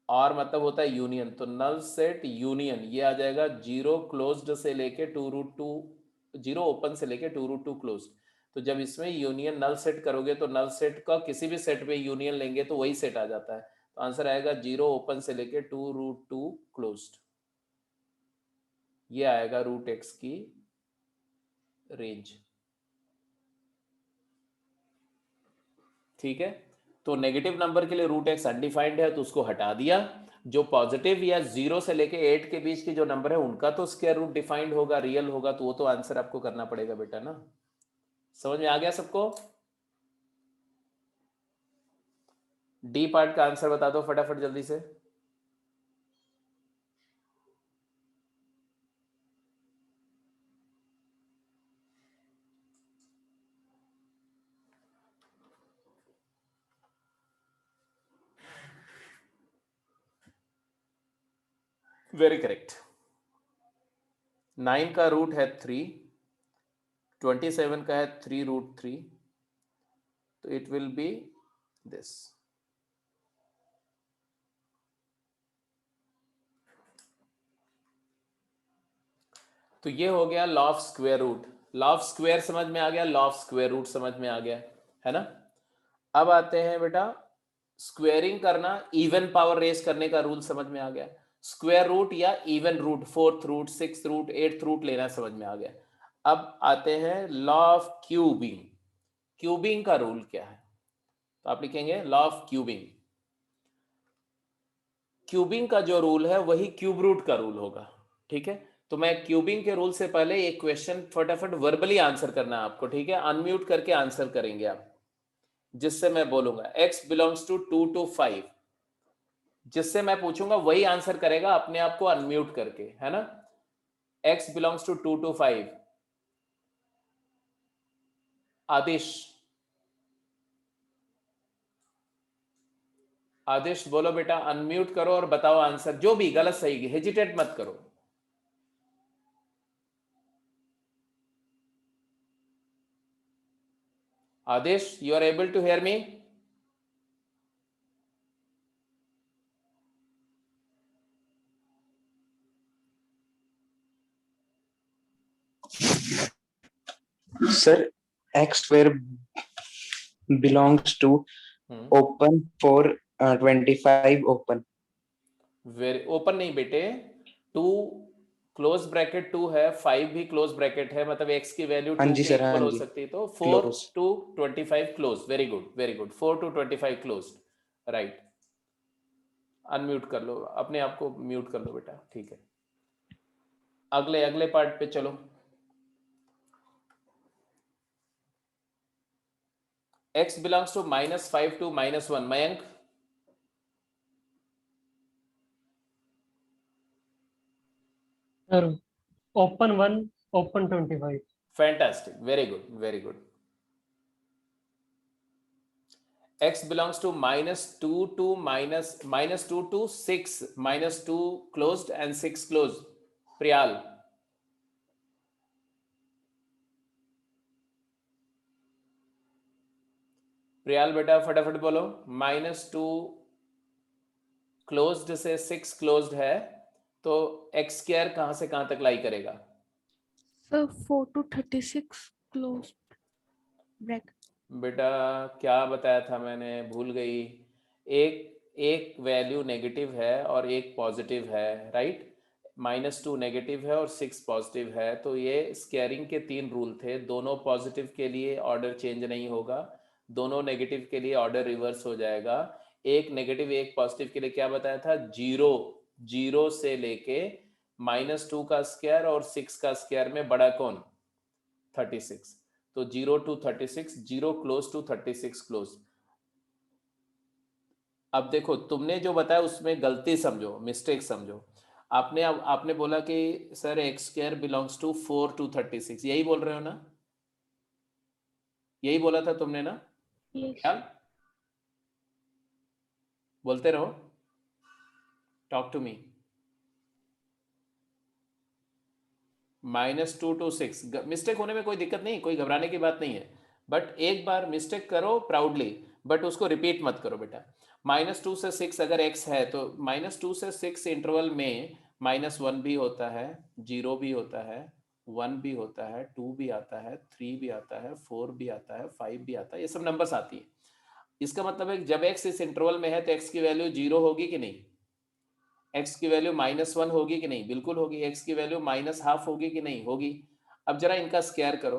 और मतलब होता है यूनियन, तो नल सेट यूनियन ये आ जाएगा 0 क्लोज्ड से लेके 2√2, 0 ओपन से लेके 2√2 क्लोज्ड। तो जब इसमें यूनियन नल सेट करोगे तो नल सेट का किसी भी सेट में यूनियन लेंगे तो वही सेट आ जाता है, तो आंसर आएगा 0 ओपन से लेके 2√2 क्लोज्ड। ये आएगा रूट एक्स की रेंज, ठीक है। तो नेगेटिव नंबर के लिए रूट एक्स अनडिफाइंड है, तो उसको हटा दिया। जो पॉजिटिव या 0 से लेके 8 के बीच की जो नंबर है उनका तो स्क्वायर रूट डिफाइंड होगा, रियल होगा, तो वो तो आंसर आपको करना पड़ेगा बेटा ना। समझ में आ गया सबको? डी पार्ट का आंसर बता दो फटाफट जल्दी से। Very correct. 9 का रूट है 3, 27 का है 3√3, तो इट विल बी दिस। तो ये हो गया law of square root. Law of square समझ में आ गया, लॉ ऑफ स्क्वायर रूट समझ में आ गया, है ना। अब आते हैं बेटा स्क्वेयरिंग करना, इवन पावर रेस करने का रूल समझ में आ गया। स्क्वायर रूट या even root, 4th root 6th root 8th root लेना समझ में आ गया। अब आते हैं लॉ ऑफ क्यूबिंग। क्यूबिंग का रूल क्या है, तो आप लिखेंगे लॉ ऑफ क्यूबिंग। क्यूबिंग का जो रूल है वही क्यूब रूट का रूल होगा, ठीक है। तो मैं क्यूबिंग के रूल से पहले एक क्वेश्चन फटाफट वर्बली आंसर करना है आपको, ठीक है। अनम्यूट करके आंसर करेंगे आप, जिससे मैं बोलूंगा x बिलोंग्स टू 2 to 5, जिससे मैं पूछूंगा वही आंसर करेगा अपने आप को अनम्यूट करके, है ना। x belongs to 2 to 5। Aadish, Aadish बोलो बेटा, अनम्यूट करो और बताओ आंसर, जो भी गलत सही, हेजिटेट मत करो। Adish, you are able to hear me? Sir, x square belongs to open for 25 open. Very open नहीं बेटे, 2 क्लोज ब्रैकेट 2 है, 5 भी क्लोज ब्रैकेट है, मतलब x की वैल्यू 2 के इक्वल हो सकती है, तो 4 Close. to 25 close. Very good very good, 4 to 25 close, right. Unmute कर लो, अपने आप को म्यूट कर लो बेटा, ठीक है। अगले अगले पार्ट पे चलो। x belongs to -5 to -1, Mayank. Sir open 1 open 25। Fantastic, very good very good. x belongs to -2 to -2 to 6, -2 closed and 6 closed, Priyal. Priyal बेटा फटाफट बोलो, -2 क्लोज्ड से 6 क्लोज्ड है, तो एक्स स्क्वायर कहां से कहां तक लाई करेगा? Sir, 4 to 36 closed bracket. बेटा क्या बताया था मैंने, भूल गई। एक वैल्यू नेगेटिव है और एक पॉजिटिव है, राइट। -2 नेगेटिव है और 6 पॉजिटिव है, तो ये स्क्वायरिंग के 3 रूल थे। दोनों पॉजिटिव के लिए ऑर्डर चेंज नहीं होगा, दोनों नेगेटिव के लिए ऑर्डर रिवर्स हो जाएगा। एक नेगेटिव एक पॉजिटिव के लिए क्या बताया था, जीरो से लेके -2 का स्क्वायर और 6 का स्क्वायर में बड़ा कौन? 36। तो 0 to 36, 0 क्लोज टू 36 क्लोज। अब देखो तुमने जो बताया उसमें गलती समझो, मिस्टेक समझो। आपने बोला कि sir x square belongs to 4 to 36, यही बोल रहे हो ना? यही बोला था तुमने ना? Yes. क्या बोलते रहो, talk to me. -2 to 6, mistake होने में कोई दिक्कत नहीं, कोई घबराने की बात नहीं है, बट एक बार मिस्टेक करो प्राउडली, बट उसको रिपीट मत करो बेटा। -2 से 6 अगर x है तो -2 से 6 इंटरवल में -1 भी होता है, 0 भी होता है, 1 भी होता है, 2 भी आता है, 3 भी आता है, 4 भी आता है, 5 भी आता है, ये सब नंबर्स आती है। इसका मतलब है जब x इस इंटरवल में है तो x की वैल्यू 0 होगी कि नहीं? x की वैल्यू -1 होगी कि नहीं? बिल्कुल होगी। x की वैल्यू -½ होगी कि नहीं? होगी। अब जरा इनका स्क्वायर करो,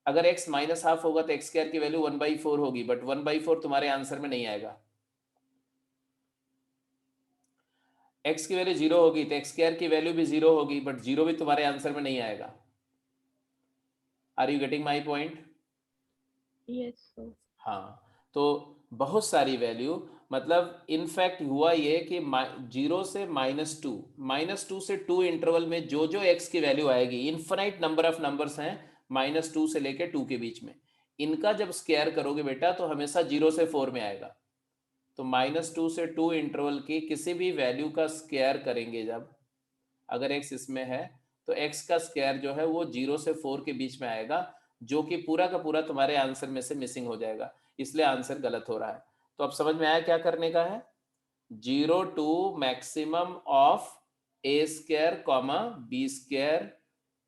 अगर x -½ होगा तो x स्क्वायर की वैल्यू 1/4 होगी, बट 1/4 तुम्हारे आंसर में नहीं आएगा। x की वैल्यू 0 होगी तो x स्क्वायर की वैल्यू भी 0 होगी, बट 0 भी तुम्हारे आंसर में नहीं आएगा। Are you getting my point? Yes, sir. हाँ, तो बहुत सारी वैल्यू, मतलब इनफैक्ट हुआ ये कि 0 से -2 से 2 इंटरवल में जो जो x की वैल्यू आएगी, इनफाइनाइट नंबर ऑफ नंबर्स हैं -2 से लेके 2 के बीच में, इनका जब स्क्वायर करोगे बेटा तो हमेशा 0 से 4 में आएगा। तो -2 से 2 इंटरवल की किसी भी वैल्यू का स्क्वायर करेंगे जब, अगर x इसमें है तो x का स्क्वायर जो है वो 0 से 4 के बीच में आएगा, जो कि पूरा का पूरा तुम्हारे आंसर में से मिसिंग हो जाएगा, इसलिए आंसर गलत हो रहा है। तो अब समझ में आया क्या करने का है? 0 to maximum of a square comma b square,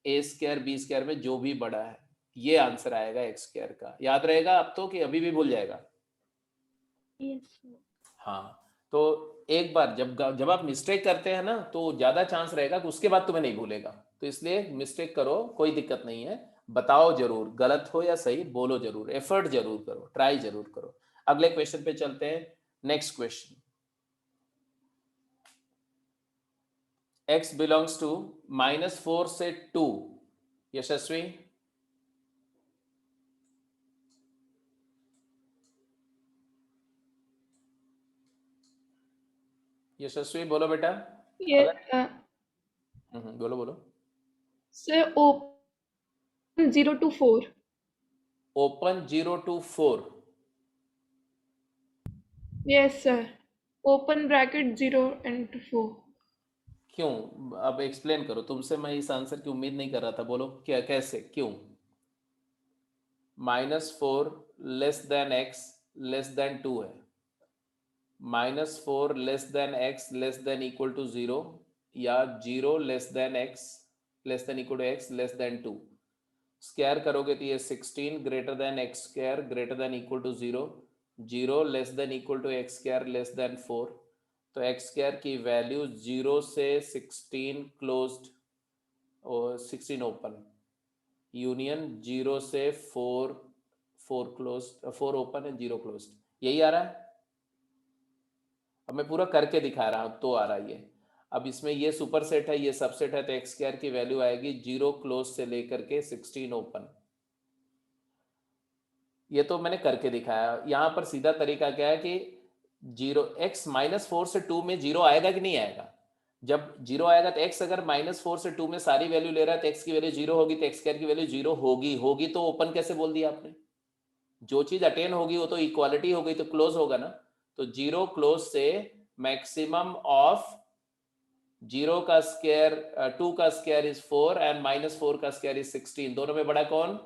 a square b square में जो भी बड़ा है, ये आंसर आएगा एक्स स्क्वायर का। याद रहेगा अब तो कि अभी भी भूल जाएगा? Yes, sir. हाँ, तो एक बार जब आप मिस्टेक करते हैं ना तो ज्यादा चांस रहेगा कि उसके बाद तुम्हें नहीं भूलेगा, तो इसलिए मिस्टेक करो, कोई दिक्कत नहीं है, बताओ जरूर, गलत हो या सही बोलो जरूर, एफर्ट जरूर करो, ट्राई जरूर करो। अगले क्वेश्चन पे चलते हैं। Next question, x belongs to -4 से 2, यशस्वी। यशस्वी बोलो बेटा। ये बोलो बोलो। Sir open 0 to 4। Open 0 to 4, yes sir, open bracket 0 and 4। क्यों? अब एक्सप्लेन करो, तुमसे मैं इस आंसर की उम्मीद नहीं कर रहा था, बोलो क्या, कैसे, क्यों? -4 less than x less than 2 है, -4 less than x less than equal to 0, या 0 less than x less than equal to x less than 2। स्क्वायर करोगे तो ये 16 greater than x square greater than equal to 0, 0 less than equal to x square less than 4। तो एक्स स्क्वायर की वैल्यू 0 से 16 क्लोज्ड और 16 ओपन, यूनियन 0 से 4 क्लोज्ड, 4 ओपन एंड 0 क्लोज्ड, यही आ रहा है। अब मैं पूरा करके दिखा रहा हूँ तो आ रहा है ये। अब इसमें ये सुपर सेट है, ये सबसेट है, तो एक्स स्क्वायर की वैल्यू आएगी 0 क्लोज से लेकर के 16 ओपन। ये तो मैंने करके दिखाया। यहाँ पर सीधा तरीका क्या है कि 0 x -4 से 2 में 0 आएगा कि नहीं आएगा? जब 0 आएगा तो x अगर -4 से 2 में सारी वैल्यू ले रहा है तो x की वैल्यू 0 होगी, तो एक्स स्क्वायर की वैल्यू 0 होगी तो ओपन कैसे बोल दिया आपने? जो चीज अटेन होगी वो तो इक्वालिटी हो गई, तो क्लोज होगा ना। तो 0 क्लोज से मैक्सिमम ऑफ 0 का स्क्वायर 2 का स्क्वायर इज 4 एंड -4 का स्क्वायर इज 16। दोनों में बड़ा कौन?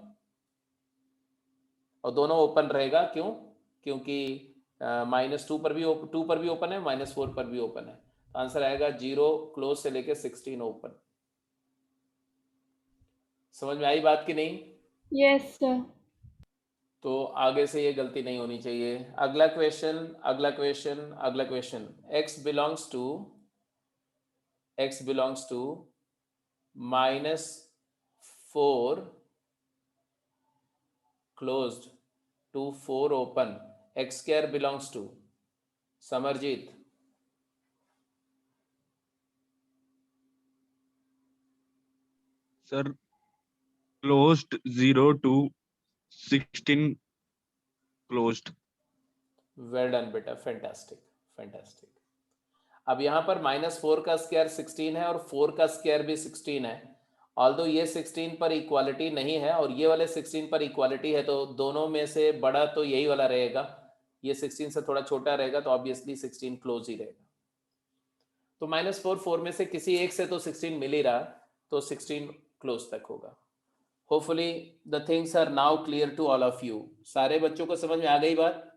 और दोनों ओपन रहेगा, क्यों? क्योंकि -2 पर भी 2 पर भी ओपन है, -4 पर भी ओपन है। तो आंसर आएगा 0 क्लोज से लेके 16 ओपन। समझ में आई बात कि नहीं? Yes sir. तो आगे से ये गलती नहीं होनी चाहिए। अगला क्वेश्चन, अगला क्वेश्चन, अगला question. x belongs to -4 closed to 4 open, x square belongs to Samarjeet. Sir closed 0 to 16 closed। Well done बेटा, फैंटास्टिक फैंटास्टिक। अब यहाँ पर -4 का स्क्वायर 16 है और 4 का स्क्वायर भी 16 है। ऑल्दो ये 16 पर इक्वालिटी नहीं है और ये वाले 16 पर इक्वालिटी है, तो दोनों में से बड़ा तो यही वाला रहेगा। ये 16 से थोड़ा छोटा रहेगा तो ऑब्वियसली 16 क्लोज ही रहेगा। तो -4 4 में से किसी एक से तो 16 मिल ही रहा, तो 16 क्लोज तक होगा। Hopefully the things are now clear to all of you. सारे बच्चों को समझ में आ गई बात?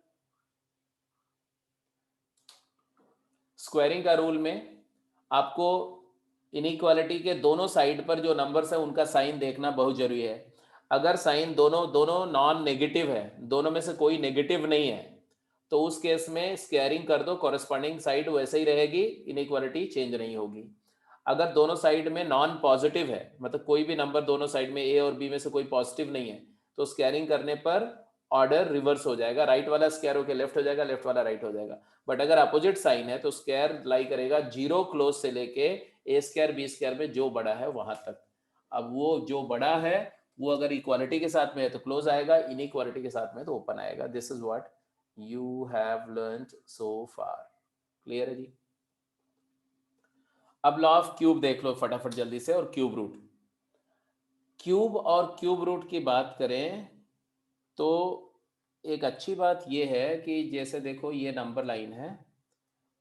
स्क्वायरिंग का रूल में आपको इनइक्वालिटी के दोनों साइड पर जो नंबर्स है उनका साइन देखना बहुत जरूरी है। अगर साइन दोनों नॉन नेगेटिव है, दोनों में से कोई नेगेटिव नहीं है, तो उस केस में स्क्वायरिंग कर दो, कॉरेस्पॉन्डिंग साइड वैसे ही रहेगी, इनइक्वालिटी चेंज नहीं होगी। अगर दोनों साइड में नॉन पॉजिटिव है, मतलब कोई भी नंबर दोनों साइड में ए और बी में से कोई पॉजिटिव नहीं है, तो स्क्वायरिंग करने पर ऑर्डर रिवर्स हो जाएगा, राइट वाला स्क्वायर होकर लेफ्ट हो जाएगा, लेफ्ट वाला राइट हो जाएगा। बट अगर अपोजिट साइन है तो स्क्वायर लाई करेगा 0 क्लोज से लेके ए स्क्वायर बी स्क्वायर में जो बड़ा है वहां तक। अब वो जो बड़ा है वो अगर इक्वालिटी के साथ में है तो क्लोज आएगा, इनइक्वालिटी के साथ में तो ओपन आएगा। This is what you have learned so far. Clear है जी? अब लॉ ऑफ क्यूब देख लो फटाफट जल्दी से, और क्यूब रूट। क्यूब और क्यूब रूट की बात करें तो एक अच्छी बात यह है कि जैसे देखो ये नंबर लाइन है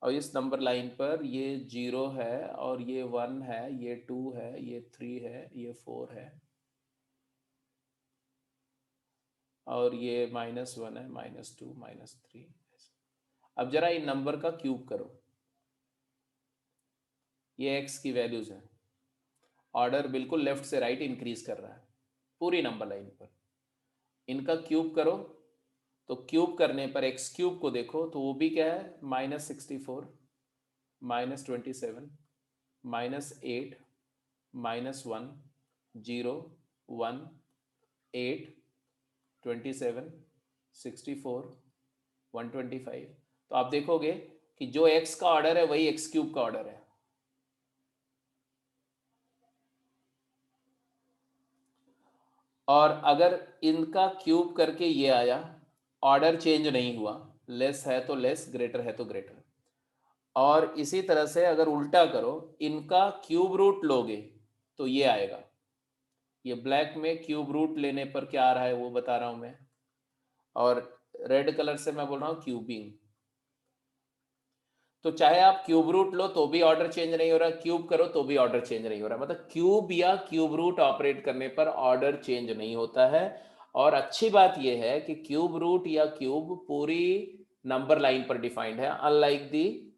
और इस नंबर लाइन पर ये 0 है और ये 1 है, ये 2 है, ये 3 है, ये 4 है और ये -1 है, -2, -3। अब जरा इन नंबर का क्यूब करो, ये x की वैल्यूज है। ऑर्डर बिल्कुल लेफ्ट से राइट इंक्रीज कर रहा है पूरी नंबर लाइन पर। इनका क्यूब करो तो क्यूब करने पर एक्स क्यूब को देखो तो वो भी क्या है, -64, -27, -8, -1, 0, 1, 8, 27, 64, 125। तो आप देखोगे कि जो एक्स का ऑर्डर है वही एक्स क्यूब का ऑर्डर है। और अगर इनका क्यूब करके ये आया, ऑर्डर चेंज नहीं हुआ, लेस है तो लेस, ग्रेटर है तो ग्रेटर। और इसी तरह से अगर उल्टा करो, इनका क्यूब रूट लोगे तो ये आएगा। ये ब्लैक में क्यूब रूट लेने पर क्या आ रहा है वो बता रहा हूं मैं, और रेड कलर से मैं बोल रहा हूं क्यूबिंग। तो चाहे आप क्यूब रूट लो तो भी ऑर्डर चेंज नहीं हो रहा, क्यूब करो तो भी ऑर्डर चेंज नहीं हो रहा। मतलब क्यूब या क्यूब रूट ऑपरेट करने पर ऑर्डर चेंज नहीं होता है। और अच्छी बात यह है कि क्यूब रूट या क्यूब पूरी नंबर लाइन पर डिफाइंड है, unlike the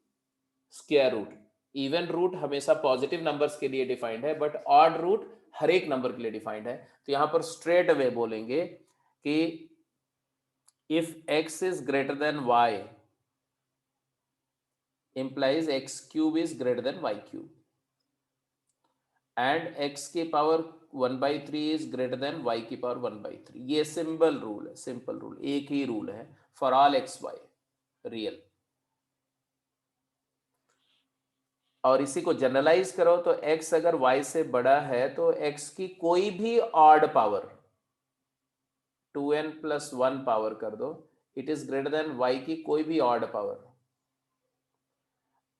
square root. Even root हमेशा पॉजिटिव नंबर्स के लिए डिफाइंड है, बट ऑड रूट हर एक नंबर के लिए डिफाइंड है। तो यहां पर स्ट्रेट अवे बोलेंगे कि if x is greater than y implies x cube is greater than y cube and x की power 1/3 is greater than y की पावर 1/3। ये सिंपल रूल है, सिंपल रूल, एक ही रूल है for all x y real. और इसी को जनरलाइज करो तो x अगर y से बड़ा है तो x की कोई भी ऑड पावर 2n + 1 पावर कर दो, it is greater than y की कोई भी ऑड पावर,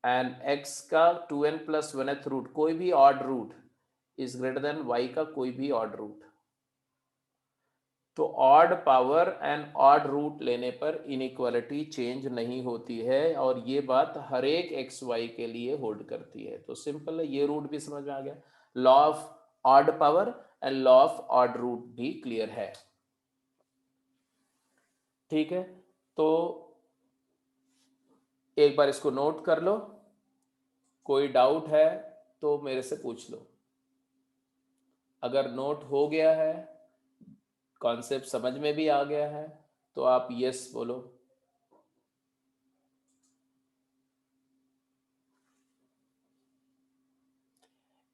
एंड x का 2n + 1th रूट कोई भी odd root is greater than y का कोई भी ऑड रूट। तो odd power and odd root लेने पर इनइक्वालिटी चेंज नहीं होती है, और ये बात हर एक एक्स वाई के लिए होल्ड करती है। तो सिंपल है, ये रूट भी समझ में आ गया, law of odd power and law of odd root भी क्लियर है। ठीक है, तो एक बार इसको नोट कर लो, कोई डाउट है तो मेरे से पूछ लो। अगर नोट हो गया है, कॉन्सेप्ट समझ में भी आ गया है, तो आप यस बोलो।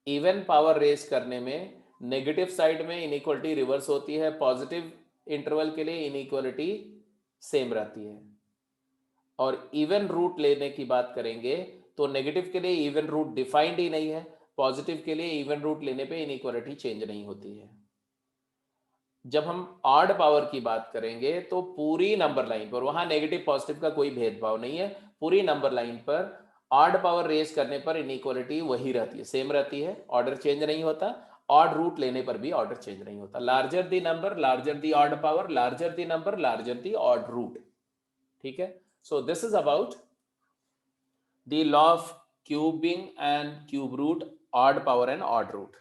इवन पावर रेज करने में नेगेटिव साइड में इनइक्वालिटी रिवर्स होती है, पॉजिटिव इंटरवल के लिए इनइक्वालिटी सेम रहती है। और इवन रूट लेने की बात करेंगे तो नेगेटिव के लिए इवन रूट डिफाइंड ही नहीं है, पॉजिटिव के लिए इवन रूट लेने पे इनइक्वालिटी चेंज नहीं होती है। जब हम ऑड पावर की बात करेंगे तो पूरी नंबर लाइन पर, वहां नेगेटिव पॉजिटिव का कोई भेदभाव नहीं है, पूरी नंबर लाइन पर ऑड पावर रेज करने पर इनइक्वालिटी वही रहती है, सेम रहती है, ऑर्डर चेंज नहीं होता। ऑड रूट लेने पर भी ऑर्डर चेंज नहीं होता। Larger the number larger the odd power, larger the number larger the odd root. ठीक है, so this is about the law of cubing and cube root, odd power and odd root.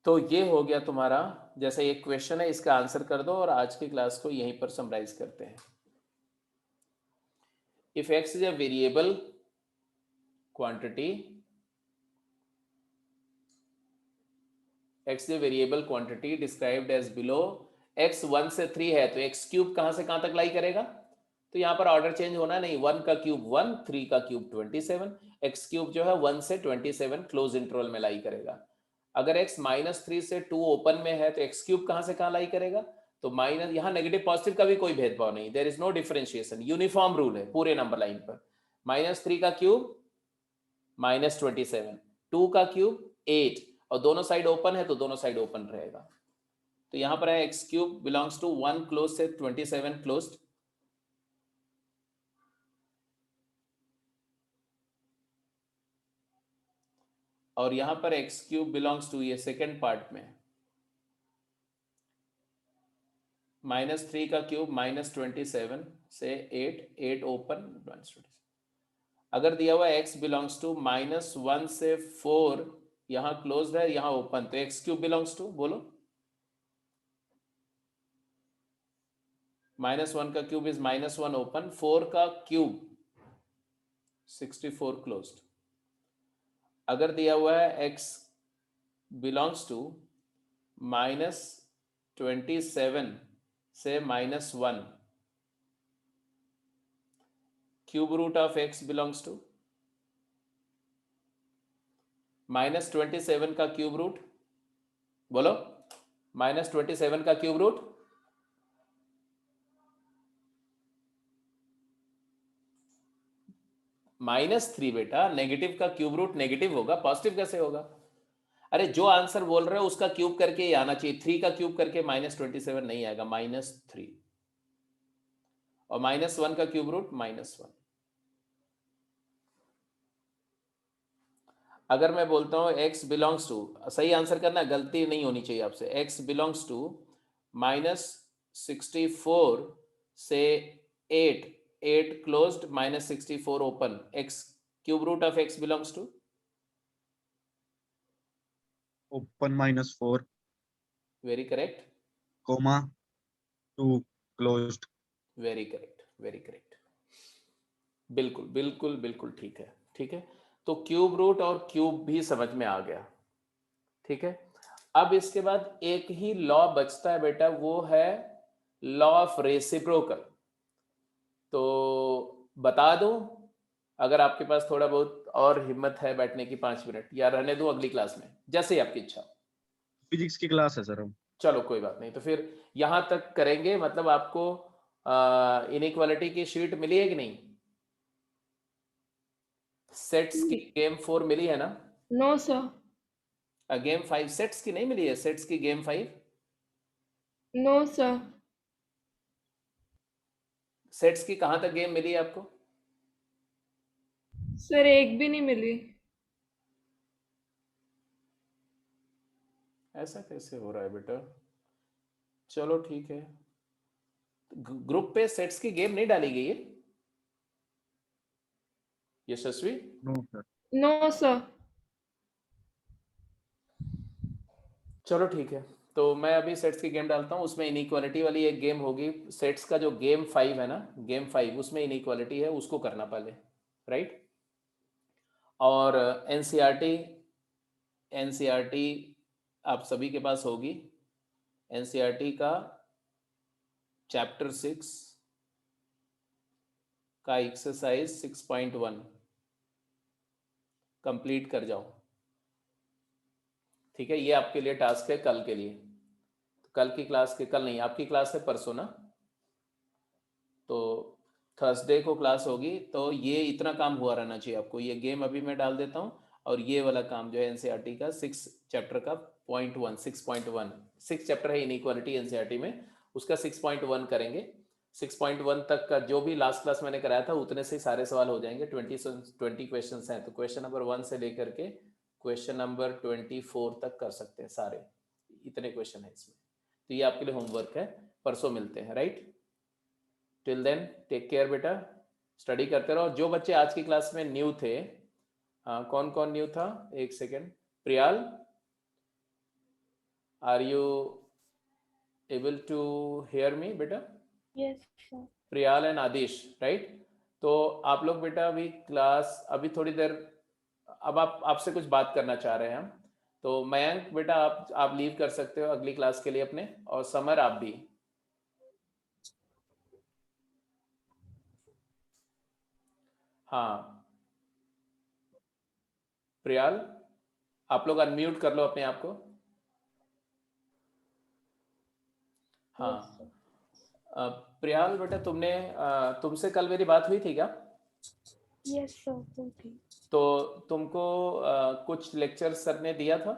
तो ये हो गया तुम्हारा, जैसे एक क्वेश्चन है इसका आंसर कर दो और आज की क्लास को यहीं पर समराइज करते हैं। If x is a variable quantity, x is a variable quantity described as below, x 1 से 3 है तो x क्यूब कहां से कहां तक लाई करेगा, तो यहां पर ऑर्डर चेंज होना नहीं, 1 का क्यूब 1, 3 का क्यूब 27, x क्यूब जो है 1 से 27 क्लोज इंटरवल में लाई करेगा। अगर x -3 से 2 ओपन में है तो x क्यूब कहां से कहां लाई करेगा, तो माइनस, यहां नेगेटिव पॉजिटिव का भी कोई भेदभाव नहीं, there is no differentiation, uniform rule है पूरे नंबर लाइन पर। -3 का क्यूब -27, 2 का क्यूब 8, और दोनों साइड ओपन है तो दोनों साइड ओपन रहेगा। तो यहां पर है x cube belongs to 1 close से 27 क्लोज्ड, और यहां पर x क्यूब बिलोंग्स टू, ये सेकेंड पार्ट में, -3 का क्यूब -27 से 8 ओपन। अगर दिया हुआ x बिलोंग्स टू -1 से 4, यहां क्लोज्ड है यहां ओपन, तो x क्यूब बिलोंग्स टू, बोलो, -1 का क्यूब इज -1 ओपन, 4 का क्यूब 64 क्लोज्ड। अगर दिया हुआ है x बिलोंग्स टू -27 से -1, cube root of x belongs to, -27 का क्यूब रूट, बोलो, -27 का क्यूब रूट, -3 बेटा, नेगेटिव का क्यूब रूट नेगेटिव होगा, पॉजिटिव कैसे होगा? अरे जो आंसर बोल रहे हो उसका क्यूब करके ही आना चाहिए, 3 का क्यूब करके -27 नहीं आएगा, -3, और -1 का क्यूब रूट -1। अगर मैं बोलता हूं x बिलोंग्स टू, सही आंसर करना, गलती नहीं होनी चाहिए आपसे, x बिलोंग्स टू -64 से 8 closed, -64 open, x cube root of x belongs to, open -4, very correct, comma 2 closed. Very correct, very correct, बिल्कुल बिल्कुल बिल्कुल ठीक है, ठीक है। तो क्यूब रूट और क्यूब भी समझ में आ गया, ठीक है। अब इसके बाद एक ही लॉ बचता है बेटा, वो है लॉ ऑफ रेसिप्रोकल। तो बता दूं, अगर आपके पास थोड़ा बहुत और हिम्मत है बैठने की 5 मिनट, या रहने दूं अगली क्लास में, जैसे ही आपकी इच्छा। फिजिक्स की क्लास है सर हम। चलो कोई बात नहीं, तो फिर यहां तक करेंगे। मतलब आपको इनइक्वालिटी की शीट मिली है कि नहीं? सेट्स की गेम 4 मिली है ना? No sir. गेम 5 सेट्स की नहीं मिली है? सेट्स की गेम 5 नो सर। सेट्स की कहाँ तक गेम मिली है आपको? सर एक भी नहीं मिली। ऐसा कैसे हो रहा है बेटा? चलो ठीक है, ग्रुप पे सेट्स की गेम नहीं डाली गई है Yashasvi? No sir. No sir. चलो ठीक है, तो मैं अभी सेट्स की गेम डालता हूँ। उसमें इनइक्वालिटी वाली एक गेम होगी। सेट्स का जो गेम 5 है ना, गेम 5 उसमें इनइक्वालिटी है, उसको करना पहले, राइट? और एनसीईआरटी, एनसीईआरटी आप सभी के पास होगी। एनसीईआरटी का चैप्टर 6 का एक्सरसाइज 6.1 कंप्लीट कर जाओ, ठीक है? ये आपके लिए टास्क है कल के लिए। तो कल की क्लास के, कल नहीं, आपकी क्लास है परसों ना, तो थर्सडे को क्लास होगी। तो ये इतना काम हुआ रहना चाहिए आपको। ये गेम अभी मैं डाल देता हूँ, और ये वाला काम जो है एनसीईआरटी का 6 चैप्टर का 6.1 6 चैप्टर है इनइक्वालिटी एनसीईआरटी में, उसका 6.1 करेंगे। 6.1 तक का जो भी लास्ट क्लास मैंने कराया था उतने से सारे सवाल हो जाएंगे। 20 क्वेश्चन हैं, तो क्वेश्चन नंबर 1 से लेकर के क्वेश्चन नंबर 24 तक कर सकते हैं सारे, इतने क्वेश्चन है इसमें। तो ये आपके लिए होमवर्क है, परसों मिलते हैं, right? Till then take care बेटा, स्टडी करते रहो। जो बच्चे आज की क्लास में न्यू थे, कौन कौन न्यू था? एक second. Priyal, are you able to hear me बेटा? Yes, sir. Priyal and Aadish, right? तो आप लोग बेटा अभी क्लास, अभी थोड़ी देर, अब आप आपसे कुछ बात करना चाह रहे हैं हम। तो मयंक बेटा आप लीव कर सकते हो अगली क्लास के लिए अपने, और समर आप भी। हाँ प्रियाल, आप लोग अनम्यूट कर लो अपने आप को। हाँ Yes, sir. प्रियाल बेटा, तुमसे कल मेरी बात हुई थी क्या? Yes, sir. Okay. तो तुमको कुछ लेक्चर सर ने दिया था?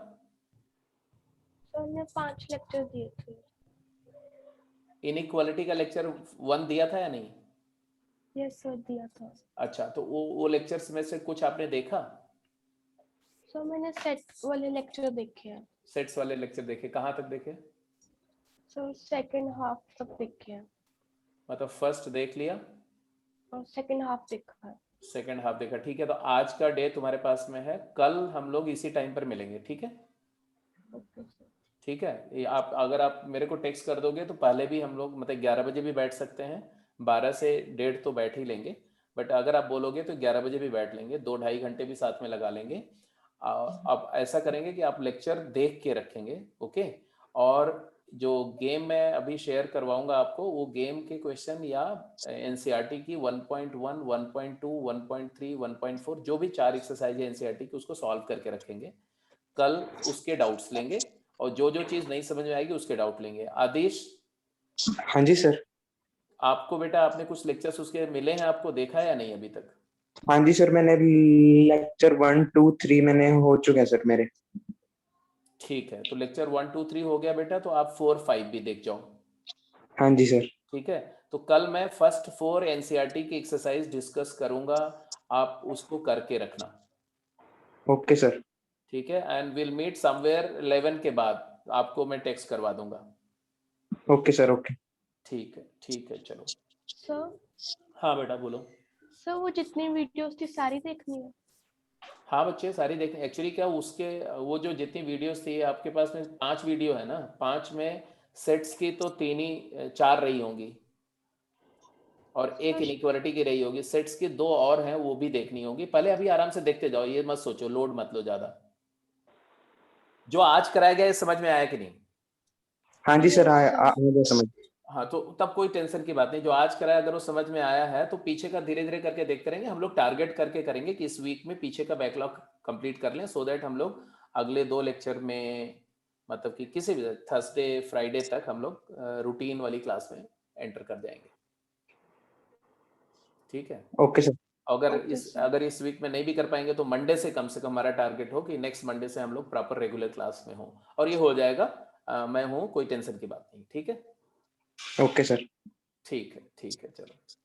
सर ने 5 लेक्चर दिए थे। इनइक्वालिटी का लेक्चर 1 दिया था या नहीं? यस सर, दिया था। अच्छा, तो वो लेक्चर्स में से कुछ आपने देखा? सर मैंने सेट वाले लेक्चर देखे हैं। सेट्स वाले लेक्चर देखे, कहाँ तक देखे? सर सेकंड हाफ तक देखे हैं मतलब फर्स्ट देख लिया, और सेकंड हाफ देखा है। सेकंड हाफ देखा, ठीक है। तो आज का डे तुम्हारे पास में है, कल हम लोग इसी टाइम पर मिलेंगे, ठीक है? Okay sir. ठीक है, ये आप अगर आप मेरे को टेक्स्ट कर दोगे तो पहले भी हम लोग मतलब 11 बजे भी बैठ सकते हैं, 12 से 1:30 तो बैठ ही लेंगे। बट अगर आप बोलोगे तो 11 बजे भी बैठ लेंगे, 2-2.5 घंटे भी साथ में लगा लेंगे। अब ऐसा करेंगे कि आप लेक्चर देख के रखेंगे, ओके? और जो गेम मैं अभी शेयर करवाऊंगा आपको, वो गेम के क्वेश्चन या एनसीईआरटी की 1.1, 1.2, 1.3, 1.4 जो भी 4 एक्सरसाइज है एनसीईआरटी की, उसको सॉल्व करके रखेंगे। कल उसके डाउट्स लेंगे, और जो जो चीज नहीं समझ में आएगी उसके डाउट लेंगे। आदेश, हाँ जी सर। आपको बेटा आपने कुछ लेक्चर्स उसके मिले हैं, आपको देखा है या नहीं अभी तक? हाँ जी सर, मैंने लेक्चर 1, 2, 3 मैंने हो चुके हैं सर मेरे। ठीक है, तो लेक्चर 1, 2, 3 हो गया बेटा, तो आप 4, 5 भी देख जाओ, हाँ जी सर। ठीक है? तो कल मैं फर्स्ट 4 एनसीईआरटी की एक्सरसाइज डिस्कस करूंगा, आप उसको करके रखना, ओके सर। ठीक है? एंड विल मीट समवेयर 11 के बाद, आपको मैं टेक्स्ट करवा दूंगा। Okay sir. ओके। ठीक है, ठीक है, चलो। सर हाँ बेटा बोलो। सर वो जितनी वीडियोस थी सारी देखनी है? हाँ बच्चे सारी देखें। एक्चुअली क्या उसके, वो जो जितनी वीडियोस थी आपके पास में 5 वीडियो है ना, 5 में सेट्स की तो 3 ही 4 रही होंगी, और एक सर इनइक्वालिटी की रही होगी। सेट्स की 2 और हैं, वो भी देखनी होगी। पहले अभी आराम से देखते जाओ, ये मत सोचो, लोड मत लो ज्यादा। जो आज कराया गया ये समझ में आया कि नहीं? हाँ जी सर, Yes, sir. मुझे समझ। हाँ, तो तब कोई टेंशन की बात नहीं। जो आज कराया अगर वो समझ में आया है तो पीछे का धीरे धीरे करके देखते रहेंगे। हम लोग टारगेट करके करेंगे कि इस वीक में पीछे का बैकलॉग कंप्लीट कर लें, सो दैट हम लोग अगले 2 लेक्चर में, मतलब कि किसी भी थर्सडे फ्राइडे तक हम लोग रूटीन वाली क्लास में एंटर कर जाएंगे, ठीक है? Okay sir. अगर Okay, sir. अगर इस वीक में नहीं भी कर पाएंगे तो मंडे से कम हमारा टारगेट हो कि नेक्स्ट मंडे से हम लोग प्रॉपर रेगुलर क्लास में हो, और ये हो जाएगा। मैं हूँ, कोई टेंशन की बात नहीं। ठीक है, ओके सर। ठीक है, ठीक है, चलो।